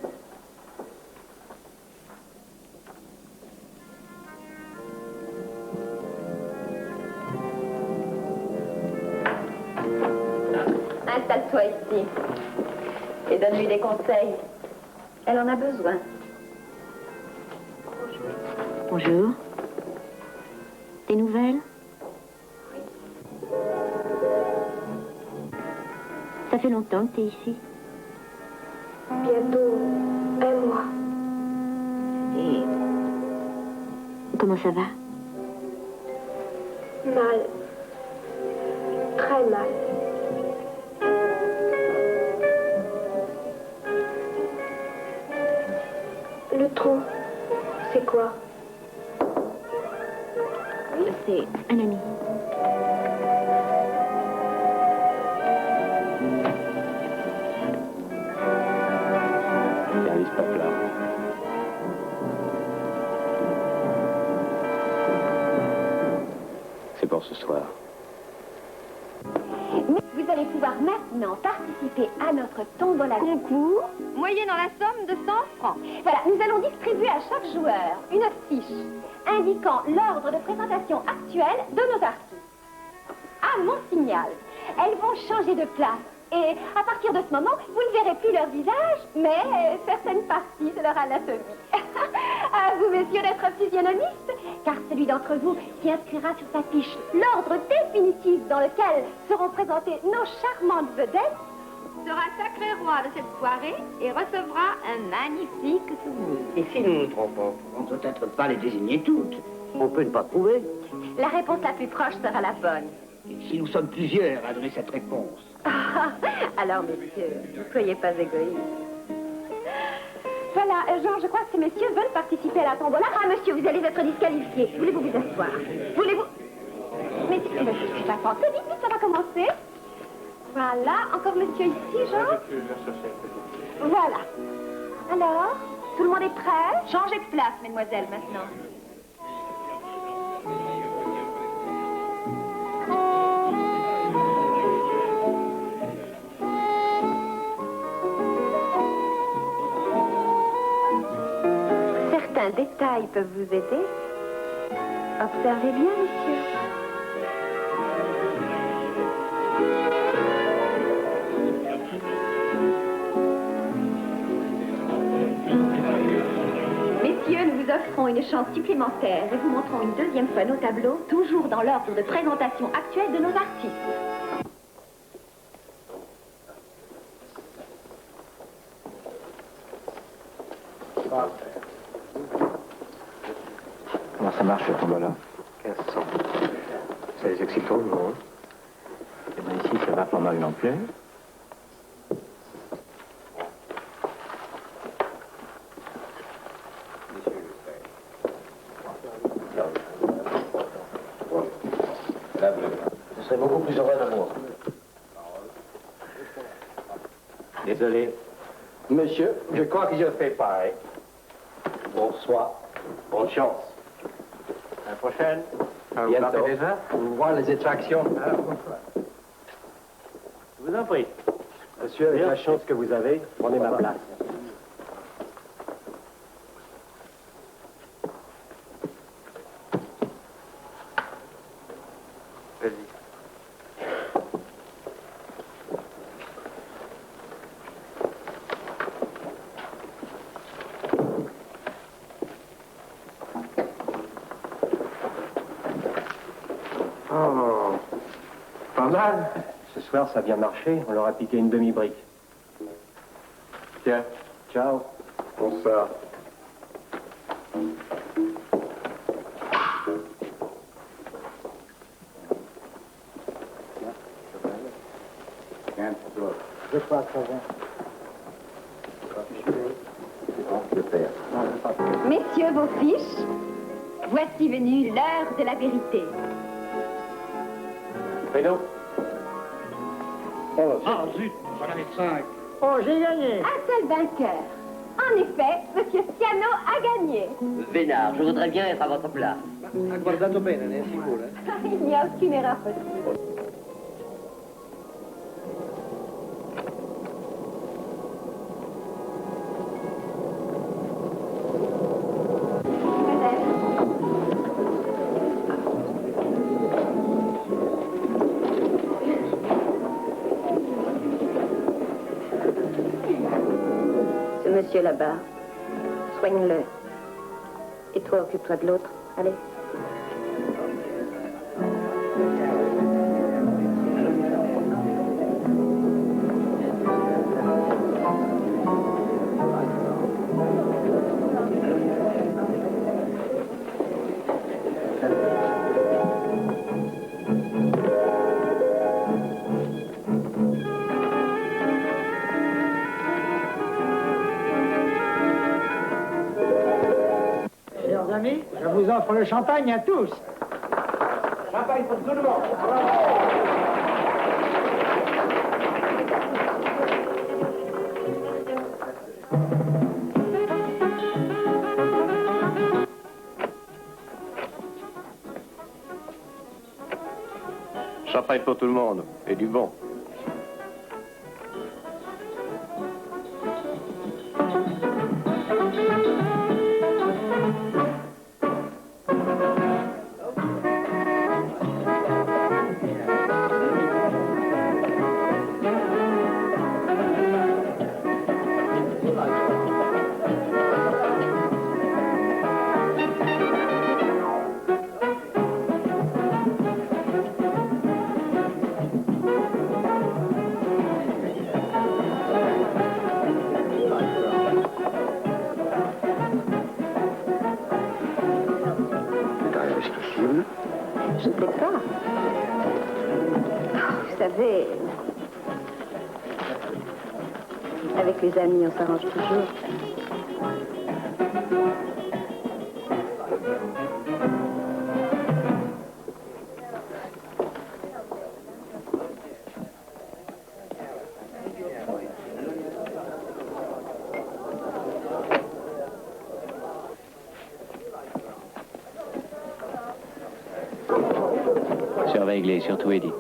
Installe-toi ici et donne-lui des conseils. Elle en a besoin. Bonjour. Des nouvelles? Ça fait longtemps que tu es ici. Bientôt 1 mois. Et comment ça va? Mal. Très mal. Le trou, c'est quoi? C'est un ami. Service pas plat. C'est pour ce soir. Vous allez pouvoir maintenant participer à notre tombola concours, moyennant la somme de 100 francs. Voilà, nous allons distribuer à chaque joueur une fiche indiquant l'ordre de présentation actuel de nos artistes. À mon signal, elles vont changer de place. Et à partir de ce moment, vous ne verrez plus leur visage, mais certaines parties de leur anatomie. À vous, messieurs, d'être physionomistes, car celui d'entre vous qui inscrira sur sa fiche l'ordre définitif dans lequel seront présentées nos charmantes vedettes sera sacré roi de cette soirée et recevra un magnifique souvenir. Et si nous nous trompons, on ne peut peut-être pas les désigner toutes. On peut ne pas trouver. La réponse la plus proche sera la bonne. Et si nous sommes plusieurs à donner cette réponse. Alors, messieurs, ne soyez pas égoïstes. Voilà, Jean, je crois que ces messieurs veulent participer à la tombola. Ah, monsieur, vous allez être disqualifié. Voulez-vous vous asseoir? Voulez-vous... Mais c'est pas pensé, vite, vite, ça va commencer. Voilà, encore monsieur ici, Jean. Voilà. Alors, tout le monde est prêt? Changez de place, mesdemoiselles, maintenant. Certains détails peuvent vous aider. Observez bien, monsieur. Messieurs, nous vous offrons une chance supplémentaire et vous montrons une deuxième fois nos tableaux, toujours dans l'ordre de présentation actuelle de nos artistes. Comment ça marche, le tombola? 1500. Ça les excite trop, non? Et bien ici, ça va pas mal non plus. Je serais beaucoup plus heureux d'amour. Désolé. Monsieur, je crois que je fais pareil. Bonsoir. Bonne chance. À la prochaine. Vous partez déjà? Pour voir les attractions. Je vous en prie. Monsieur, avec la chance que vous avez, prenez ma place. Vas-y. Oh, pas mal. Ce soir, ça a bien marché. On leur a piqué une demi-brique. Tiens. Ciao. Bonsoir. fois, très bien. Le père. Messieurs vos fiches, voici venue l'heure de la vérité. Pédo. Ah, zut, j'en avais 5. Oh, j'ai gagné. Un seul vainqueur. En effet, Monsieur Ciano a gagné. Vénard, je voudrais bien être à votre place. Ha guardato bene, ne è sicuro? Il n'y a aucune erreur possible. Ce monsieur là-bas, soigne-le. Et toi, occupe-toi de l'autre. Allez. Chers amis, je vous offre le champagne à tous. Champagne pour tout le monde. Champagne pour tout le monde, et du bon. Je ne sais pas. Vous savez, avec les amis, on s'arrange toujours. Surveille-les, surtout Edith.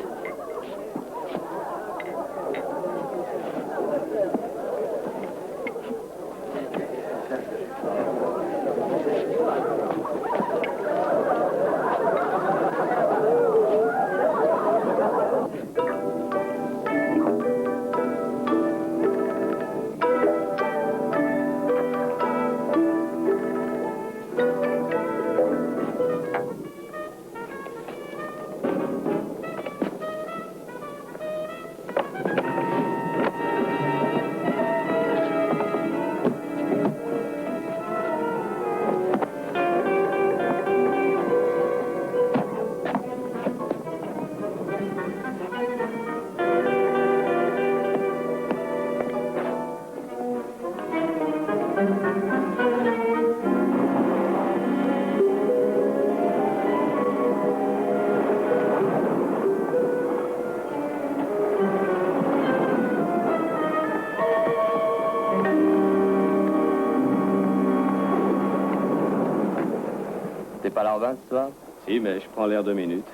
T'es pas là en vain ce soir? Si, mais je prends l'air 2 minutes.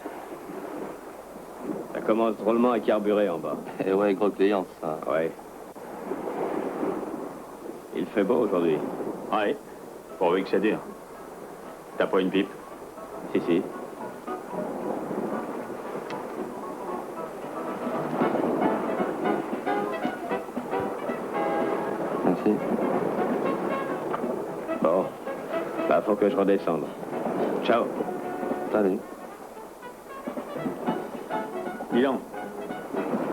Ça commence drôlement à carburer en bas. Eh ouais, gros client, ça. Ouais. Il fait beau aujourd'hui. Ouais, pourvu que ça dure. T'as pas une pipe? Si, si. Merci. Bon, bah faut que je redescende. Ciao. Salut. Dis donc,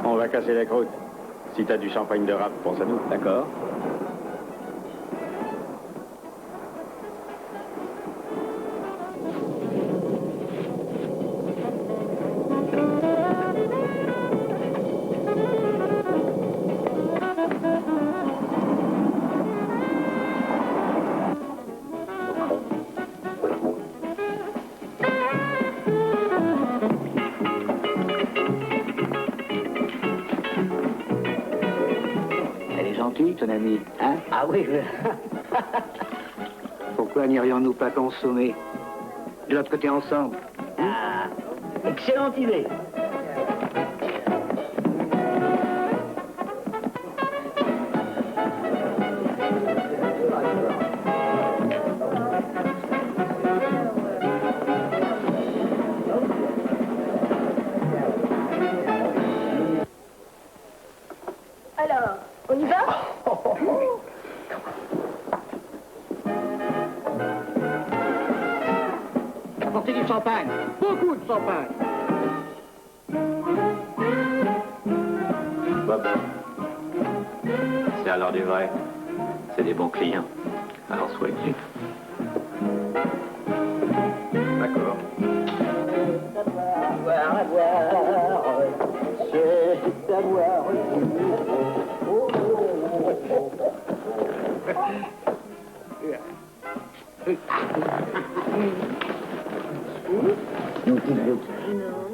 on va casser la croûte. Si t'as du champagne de rap, pense à nous. D'accord. ton ami, hein? Ah oui, Pourquoi n'irions-nous pas consommer de l'autre côté ensemble? Ah, excellente idée. Alors, on y va? Apportez du champagne, beaucoup de champagne. Bob, c'est alors du vrai. C'est des bons clients. Alors sois-tu. D'accord. Boire, boire, c'est à boire.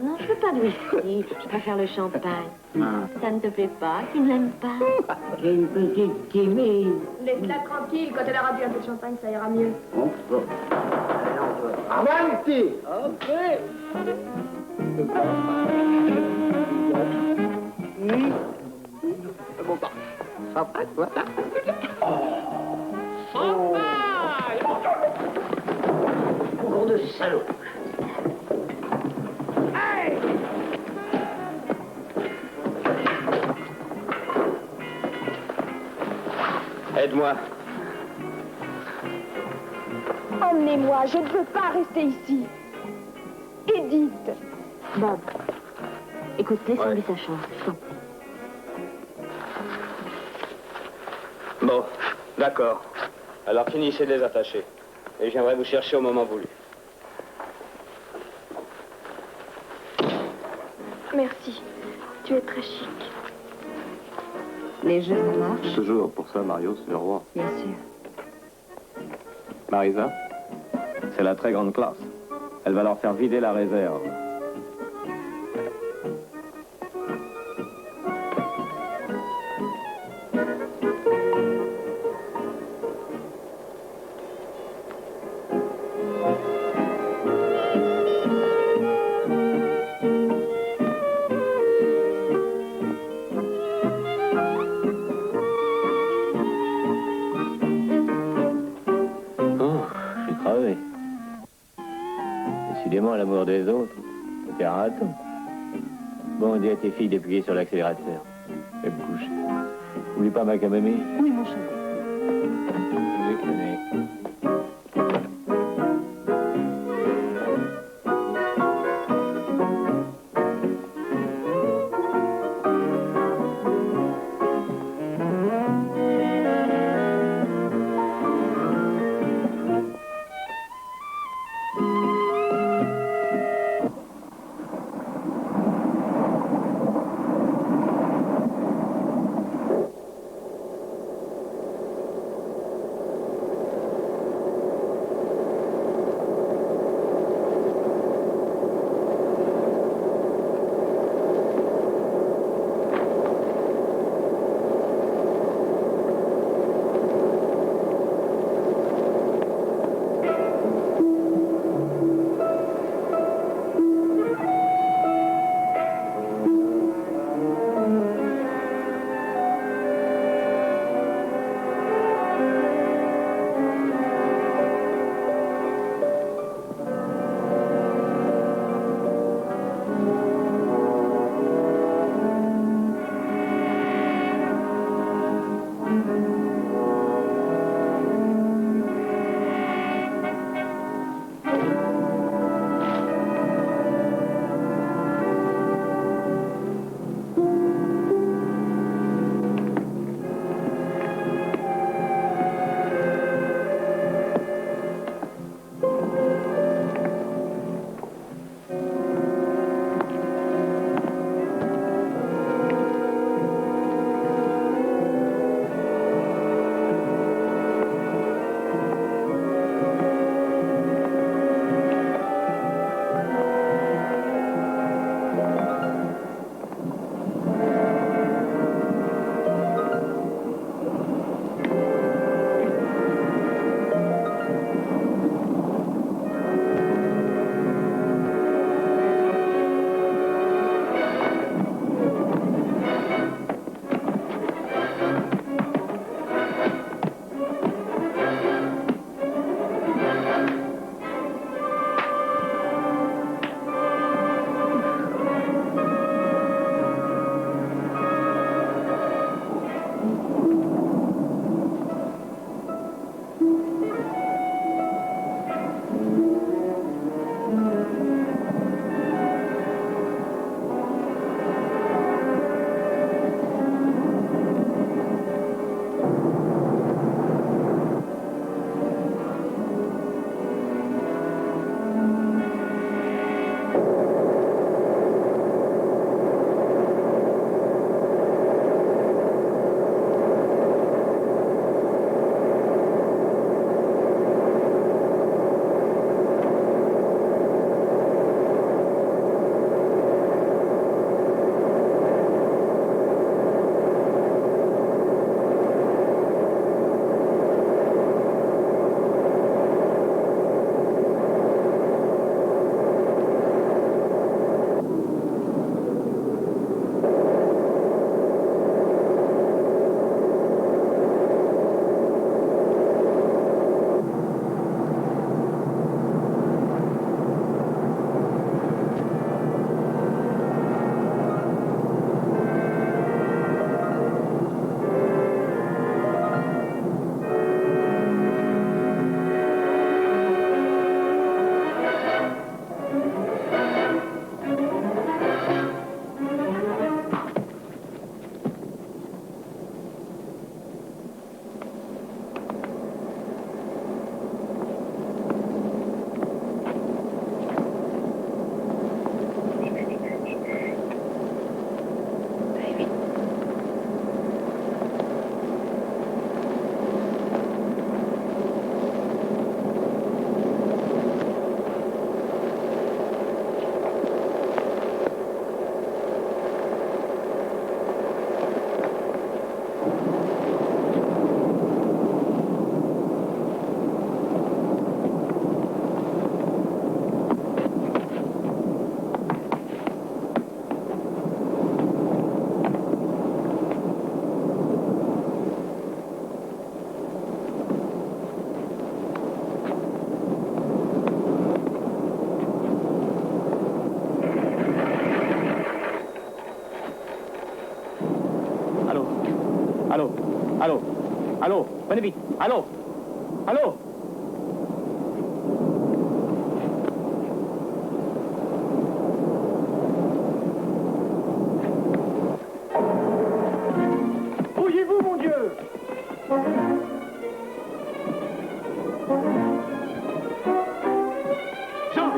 Non, je veux pas de whisky. Je préfère le champagne. Ça ne te plaît pas? Tu ne l'aimes pas? Quelle petite timide. Laisse-la tranquille, quand elle aura bu un peu de champagne, ça ira mieux. Avanti! Ok. Bon, bah, champagne, voilà. Champagne! Cours de salaud. Aide-moi. Emmenez-moi, je ne veux pas rester ici. Edith. Bob, écoute, laisse-lui sa chance. je t'en prie. Bon, d'accord. Alors finissez de les attacher. Et je viendrai vous chercher au moment voulu. Merci. Tu es très chic. Les jeux, ça marche? Toujours, pour ça, Mario, c'est le roi. Bien sûr. Marisa, c'est la très grande classe. Elle va leur faire vider la réserve. Décidément, l'amour des autres, c'est un raton. Bon, dis à tes filles d'appuyer sur l'accélérateur. Je vais me coucher. Oublie pas ma camomille. Oui, mon chéri. Je vais connaître. Allô, venez vite. Allô. Allô. Bouillez-vous, mon Dieu! Jean!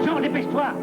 Jean, dépêche-toi!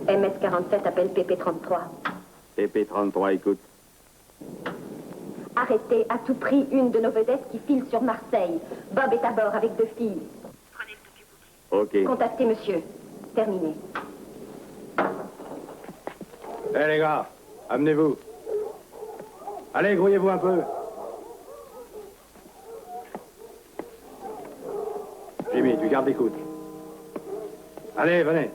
MS-47 appelle PP-33. PP-33, écoute. Arrêtez à tout prix une de nos vedettes qui file sur Marseille. Bob est à bord avec 2 filles. OK. Contactez monsieur. Terminé. Eh les gars, amenez-vous. Allez, grouillez-vous un peu. Jimmy, tu gardes l'écoute. Allez, venez.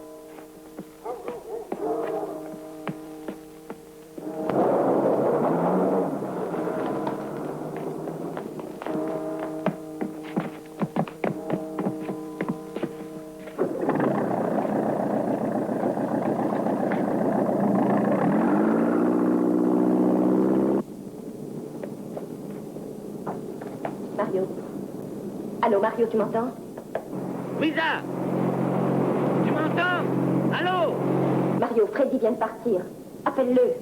Mario. Allô, Mario, tu m'entends? Lisa! Tu m'entends? Allô? Mario, Freddy vient de partir. Appelle-le.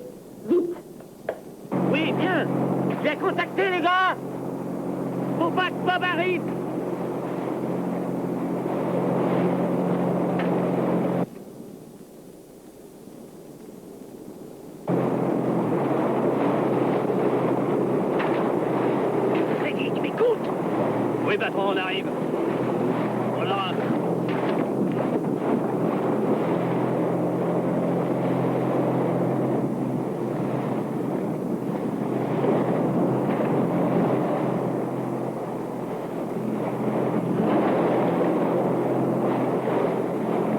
Vite. Oui, bien. J'ai contacté, les gars. Faut pas que Bob arrive. Freddy, tu m'écoutes? Oui, patron, on arrive. Voilà.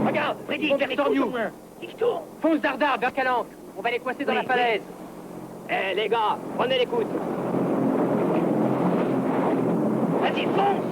Regarde, Freddy, vers les coups, au moins. Il tourne. Fonce dardard, vers Calanque. On va les coincer dans la falaise. Eh, les gars, prenez l'écoute. Vas-y, fonce!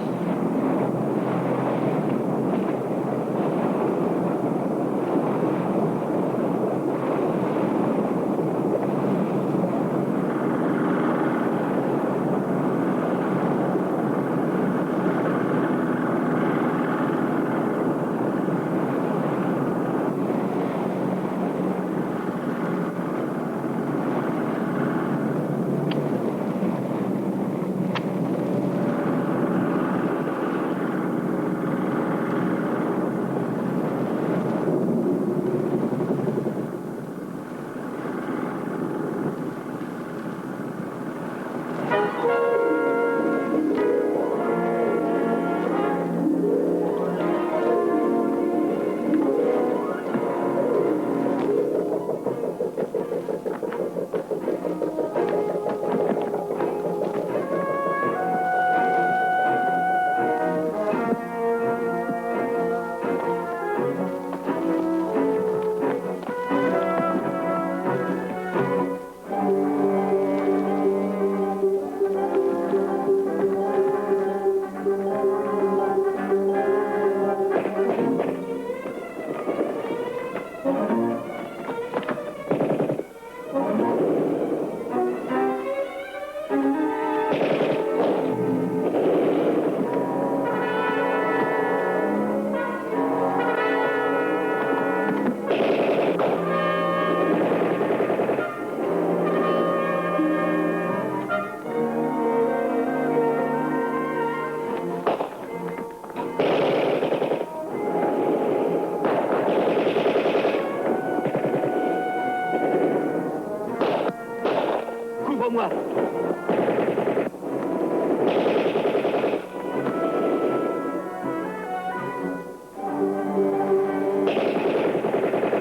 là.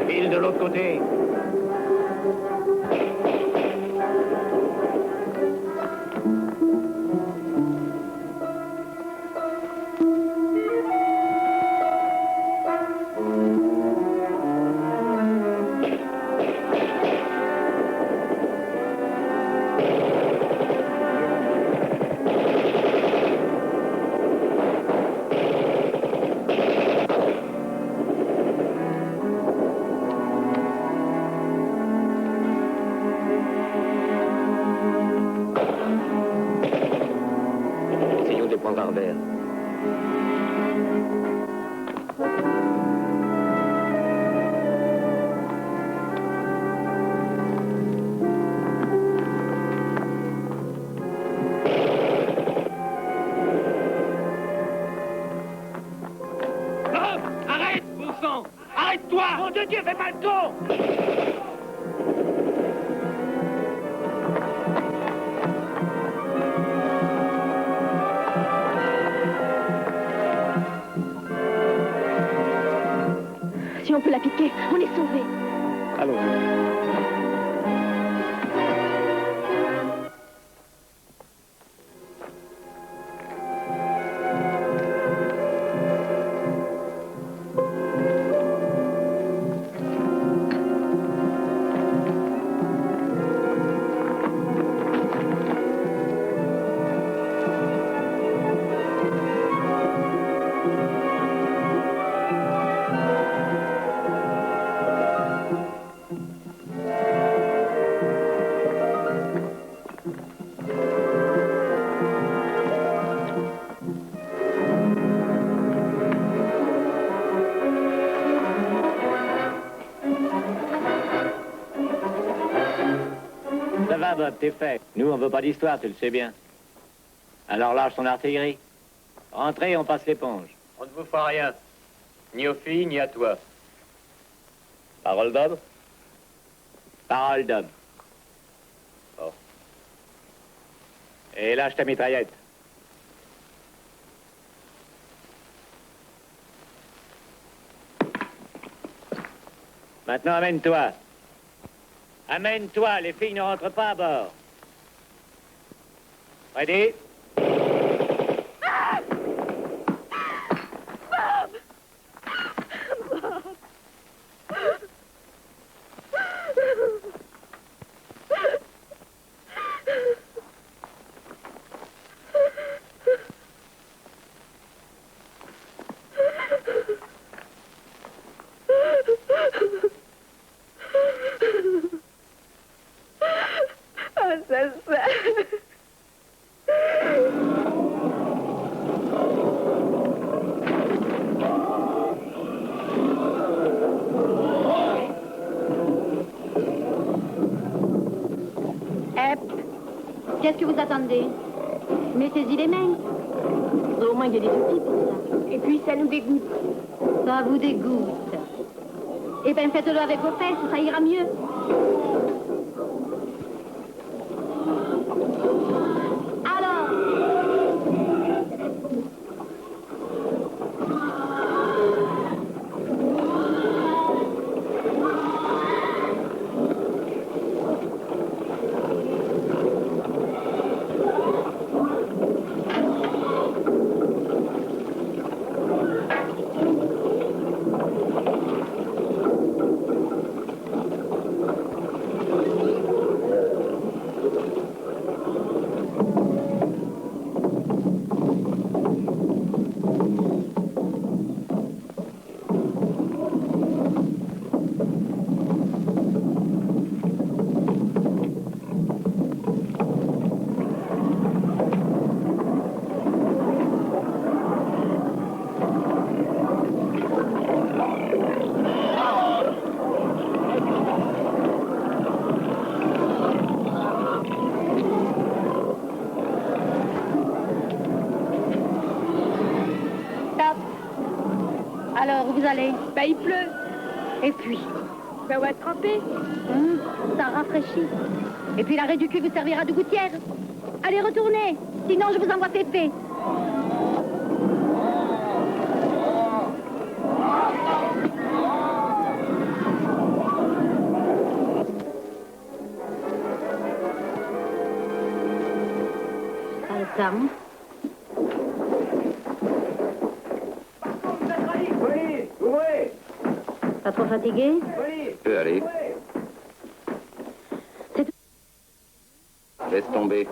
Pile de l'autre côté. Essayons de les prendre un verre. Bob, arrête, bon sang. Arrête-toi. Mon Dieu, fais pas le tour. Si on peut la piquer, on est sauvés. Allons-y. Ça va, Bob, t'es fait. Nous, on veut pas d'histoire, tu le sais bien. Alors lâche ton artillerie. Rentrez, on passe l'éponge. On ne vous fera rien. Ni aux filles, ni à toi. Parole d'homme? Parole d'homme. Bon. Et lâche ta mitraillette. Maintenant, amène-toi. Amène-toi, les filles ne rentrent pas à bord. Ready? Qu'est-ce que vous attendez? Mettez-y les mains. Au moins, il y a des outils pour ça. Et puis, ça nous dégoûte. Ça vous dégoûte. Eh bien, faites-le avec vos fesses, ça ira mieux. Alors, où vous allez? Ben, il pleut. Et puis? Ben, on va être trempé. Ça rafraîchit. Et puis l'arrêt du cul vous servira de gouttière. Allez, retournez, sinon je vous envoie Pépé. Pas le temps. Ouvrez! Pas trop fatigué? Peut aller. Laisse tomber.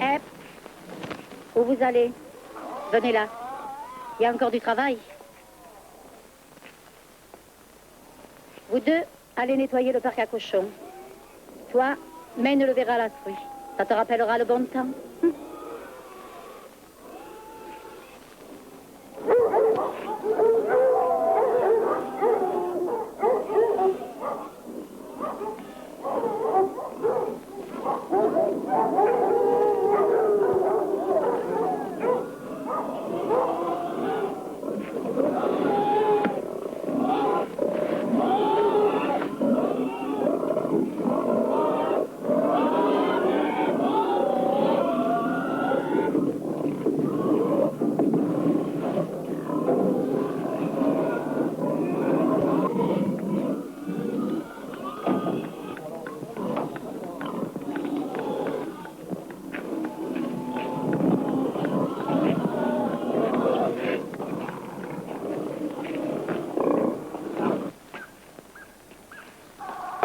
Eh, où vous allez? Venez là. Il y a encore du travail. Vous deux, allez nettoyer le parc à cochons. Toi, mène le verre à la truie. Ça te rappellera le bon temps.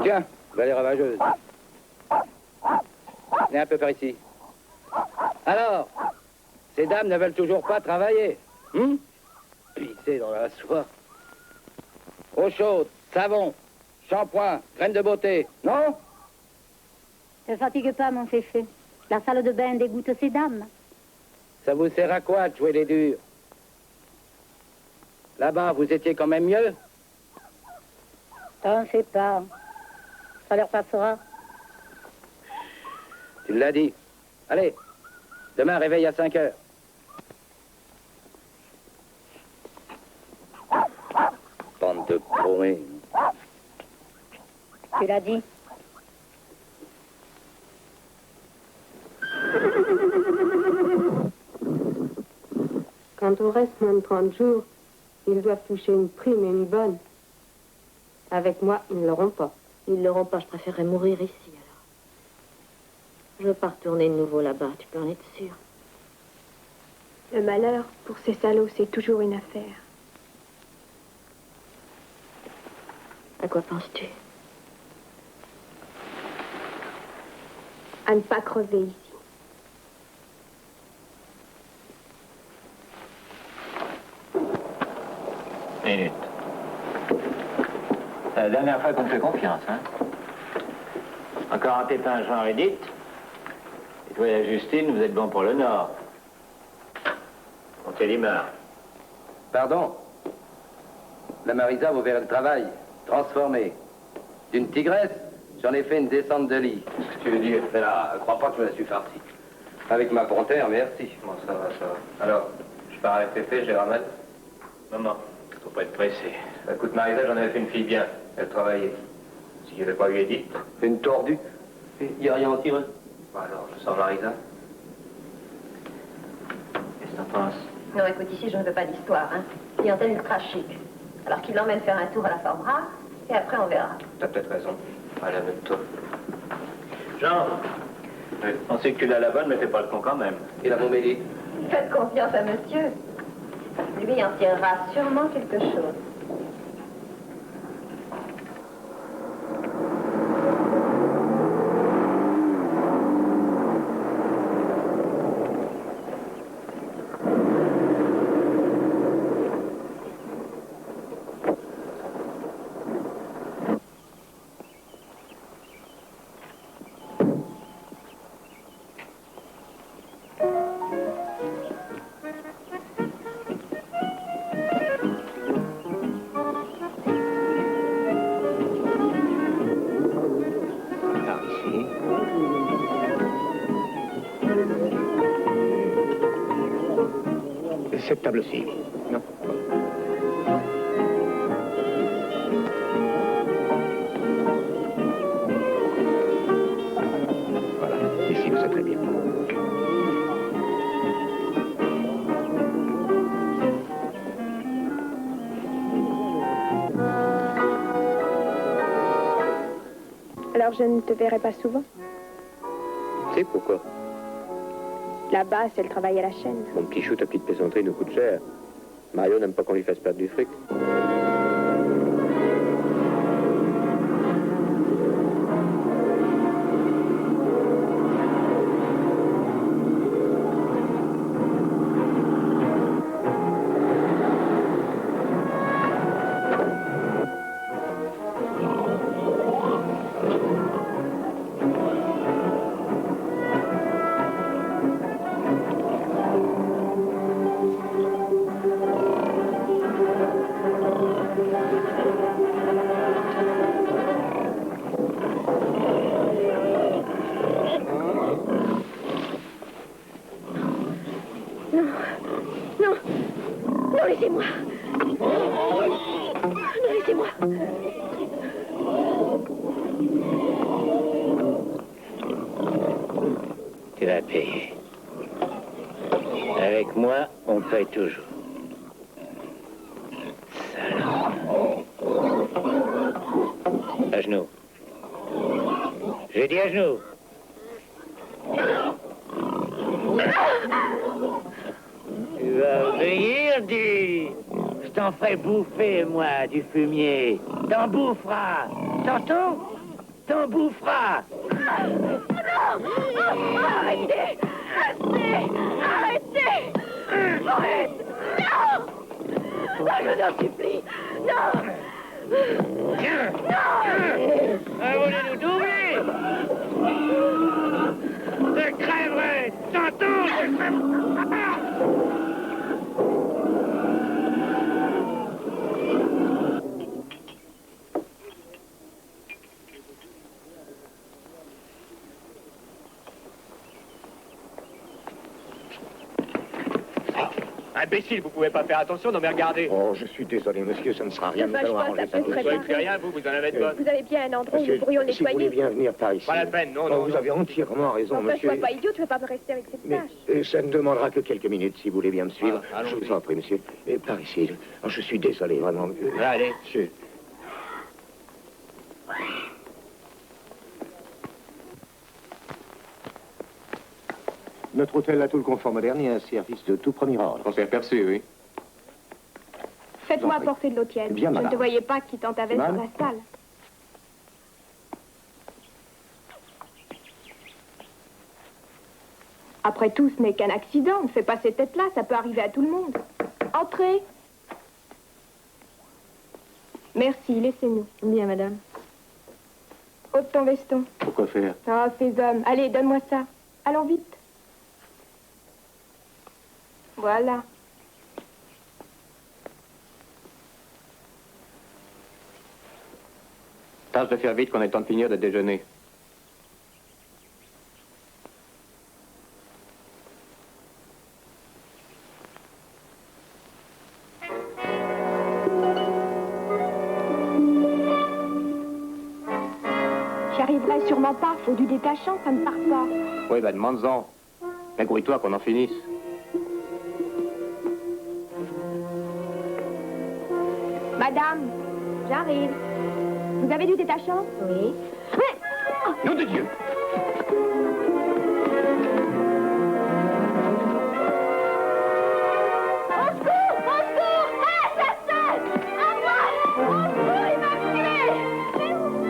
Tiens, valet ravageuse. Venez un peu par ici. Alors, ces dames ne veulent toujours pas travailler. Pisser dans la soie. Eau chaude, savon, shampoing, graines de beauté, non? Ne fatigue pas, mon féfé. La salle de bain dégoûte ces dames. Ça vous sert à quoi de jouer les durs? Là-bas, vous étiez quand même mieux? T'en fais pas. Ça leur passera. Tu l'as dit. Allez, demain, réveille à 5 heures. Bande de paumés. Tu l'as dit. Quand on reste moins de 30 jours, ils doivent toucher une prime et une bonne. Avec moi, ils ne l'auront pas. Ils l'auront pas, je préférerais mourir ici, alors. Je veux pas retourner de nouveau là-bas, tu peux en être sûr. Le malheur, pour ces salauds, c'est toujours une affaire. À quoi penses-tu? À ne pas crever ici. Minute. C'est la dernière fois qu'on me fait confiance, hein. Encore un pépin Jean Edith. Et toi et la Justine, vous êtes bons pour le Nord. Montez l'humeur. Pardon? La Marisa vous verrez le travail. Transformé. D'une tigresse, j'en ai fait une descente de lit. Qu'est-ce que tu veux dire? Mais là, crois pas que je me la suis farcie. Avec ma panthère, merci. Bon, ça va, ça va. Alors, je pars avec Pépé, je les ramène. Maman, faut pas être pressé. Écoute, Marisa, j'en avais fait une fille bien. Elle travaillait. Si je n'avais pas eu Edith. Une tordue. Il n'y a rien en tiré. Bah alors, je sens Marisa. Qu'est-ce que t'en penses? Non, écoute, ici, je ne veux pas d'histoire, hein. Clientèle ultra chic. Alors qu'il l'emmène faire un tour à la Fambra, et après, on verra. T'as peut-être raison. Allez, amène-toi. Jean, on sait que tu l'as la bonne, mais fais pas le con quand même. Et la Momélie? Faites confiance à monsieur. Lui en tirera sûrement quelque chose. Cette table-ci. Non. Très bien. Alors je ne te verrai pas souvent. Tu sais pourquoi? Là-bas, c'est le travail à la chaîne. Mon petit chou, ta petite plaisanterie nous coûte cher. Mario n'aime pas qu'on lui fasse perdre du fric. Non, laissez-moi. Non, laissez-moi. Tu vas payer. Avec moi, on paye toujours. Salaud. À genoux. J'ai dit à genoux. Tu vas obéir, dis. Je t'en ferai bouffer, moi, du fumier. T'en boufferas. T'entends? T'en boufferas. Non! Arrêtez! Arrêtez! Arrête! Non! Non, je t'en supplie! Non! Non! Vous voulez nous doubler? Je crèverai! T'entends? Je crèverai! Imbécile, vous pouvez pas faire attention, non mais regardez. Oh, je suis désolé, monsieur, ça ne sera rien. Ne fâche pas, ça peut se Vous savez réparer. plus rien, vous en avez de bonnes. Vous avez bien un endroit où nous pourrions Si vous voulez nettoyer. bien venir par ici. Pas la peine, non, Oh, non. vous avez entièrement raison, Enfin, monsieur. sois pas idiot, tu vas pas me rester avec cette Mais tâche. ça ne demandera que quelques minutes, si vous voulez bien me suivre. Ah, je vous en prie, monsieur. Par ici. Oh, je suis désolé, vraiment. Allez. Monsieur. Notre hôtel a tout le confort moderne et un service de tout premier ordre. On s'est aperçu, oui. Faites-moi J'en prie. apporter de l'eau tiède. Bien, Je ne madame. te voyais pas quittant ta veste dans Madame. la salle. Après tout, ce n'est qu'un accident. Ne fais pas ces têtes-là, ça peut arriver à tout le monde. Entrez. Merci, laissez-nous. Bien, madame. Ôte ton veston. Pourquoi faire? Ah, ces hommes. Allez, donne-moi ça. Allons vite. Voilà. Tâche de faire vite qu'on ait le temps de finir de déjeuner. J'y arriverai sûrement pas. Faut du détachant, ça ne part pas. Oui, bah demande-en. Mais grouille-toi qu'on en finisse. Madame, j'arrive. Vous avez du détachant? Oui. Nom de Dieu! Au secours! Au secours! Assassin! À moi! Au secours, il m'a tué!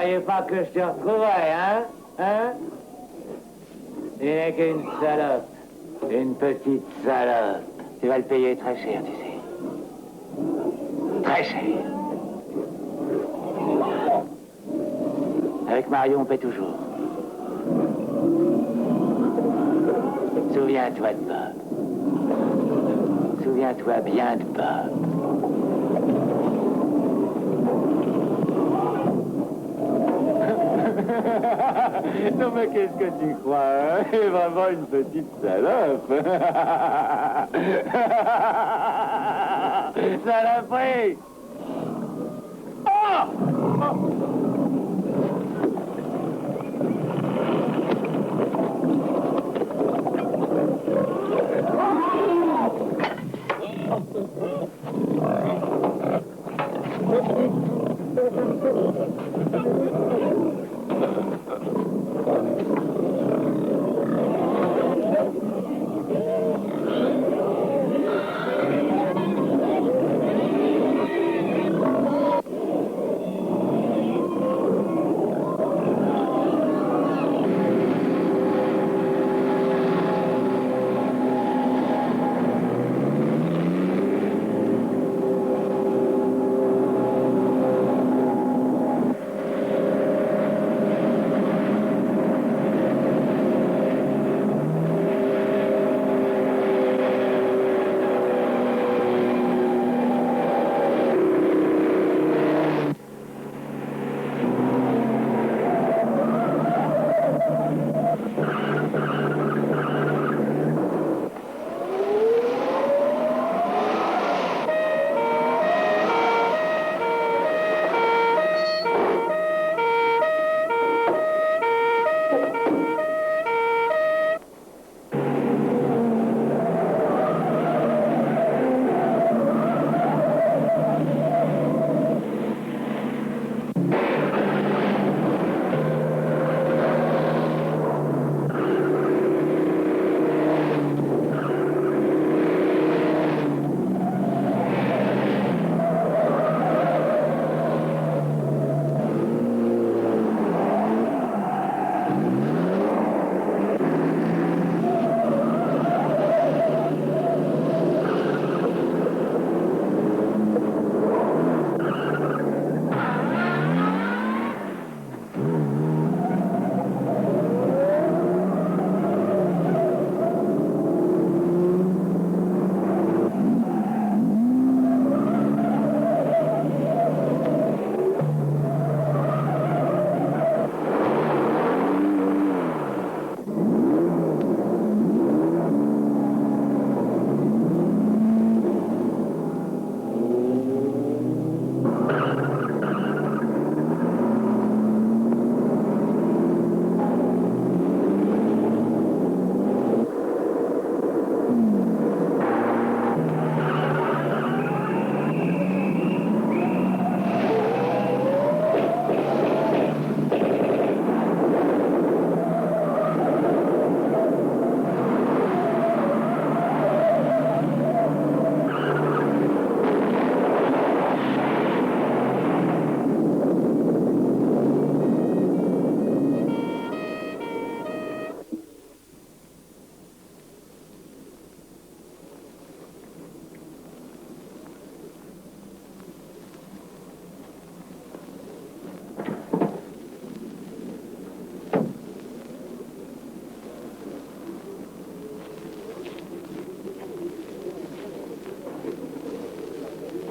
croyais pas que je te retrouverais, hein? Hein? Tu n'es qu'une salope. Une petite salope. Tu vas le payer très cher, tu sais. Très cher. Avec Mario, on paie toujours. Souviens-toi de Bob. Souviens-toi bien de Bob. Non mais qu'est-ce que tu crois, hein? C'est vraiment une petite salope. Saloperie. Oh!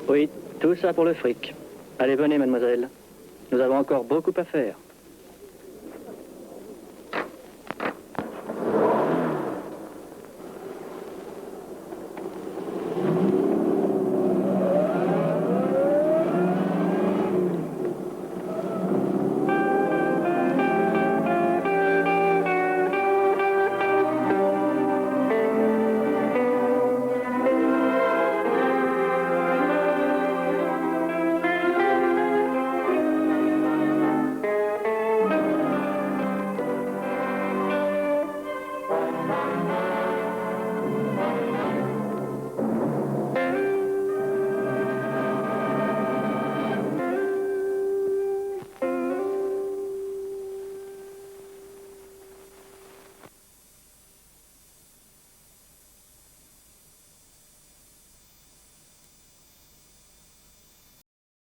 Oui, tout ça pour le fric. Allez, venez, mademoiselle. Nous avons encore beaucoup à faire.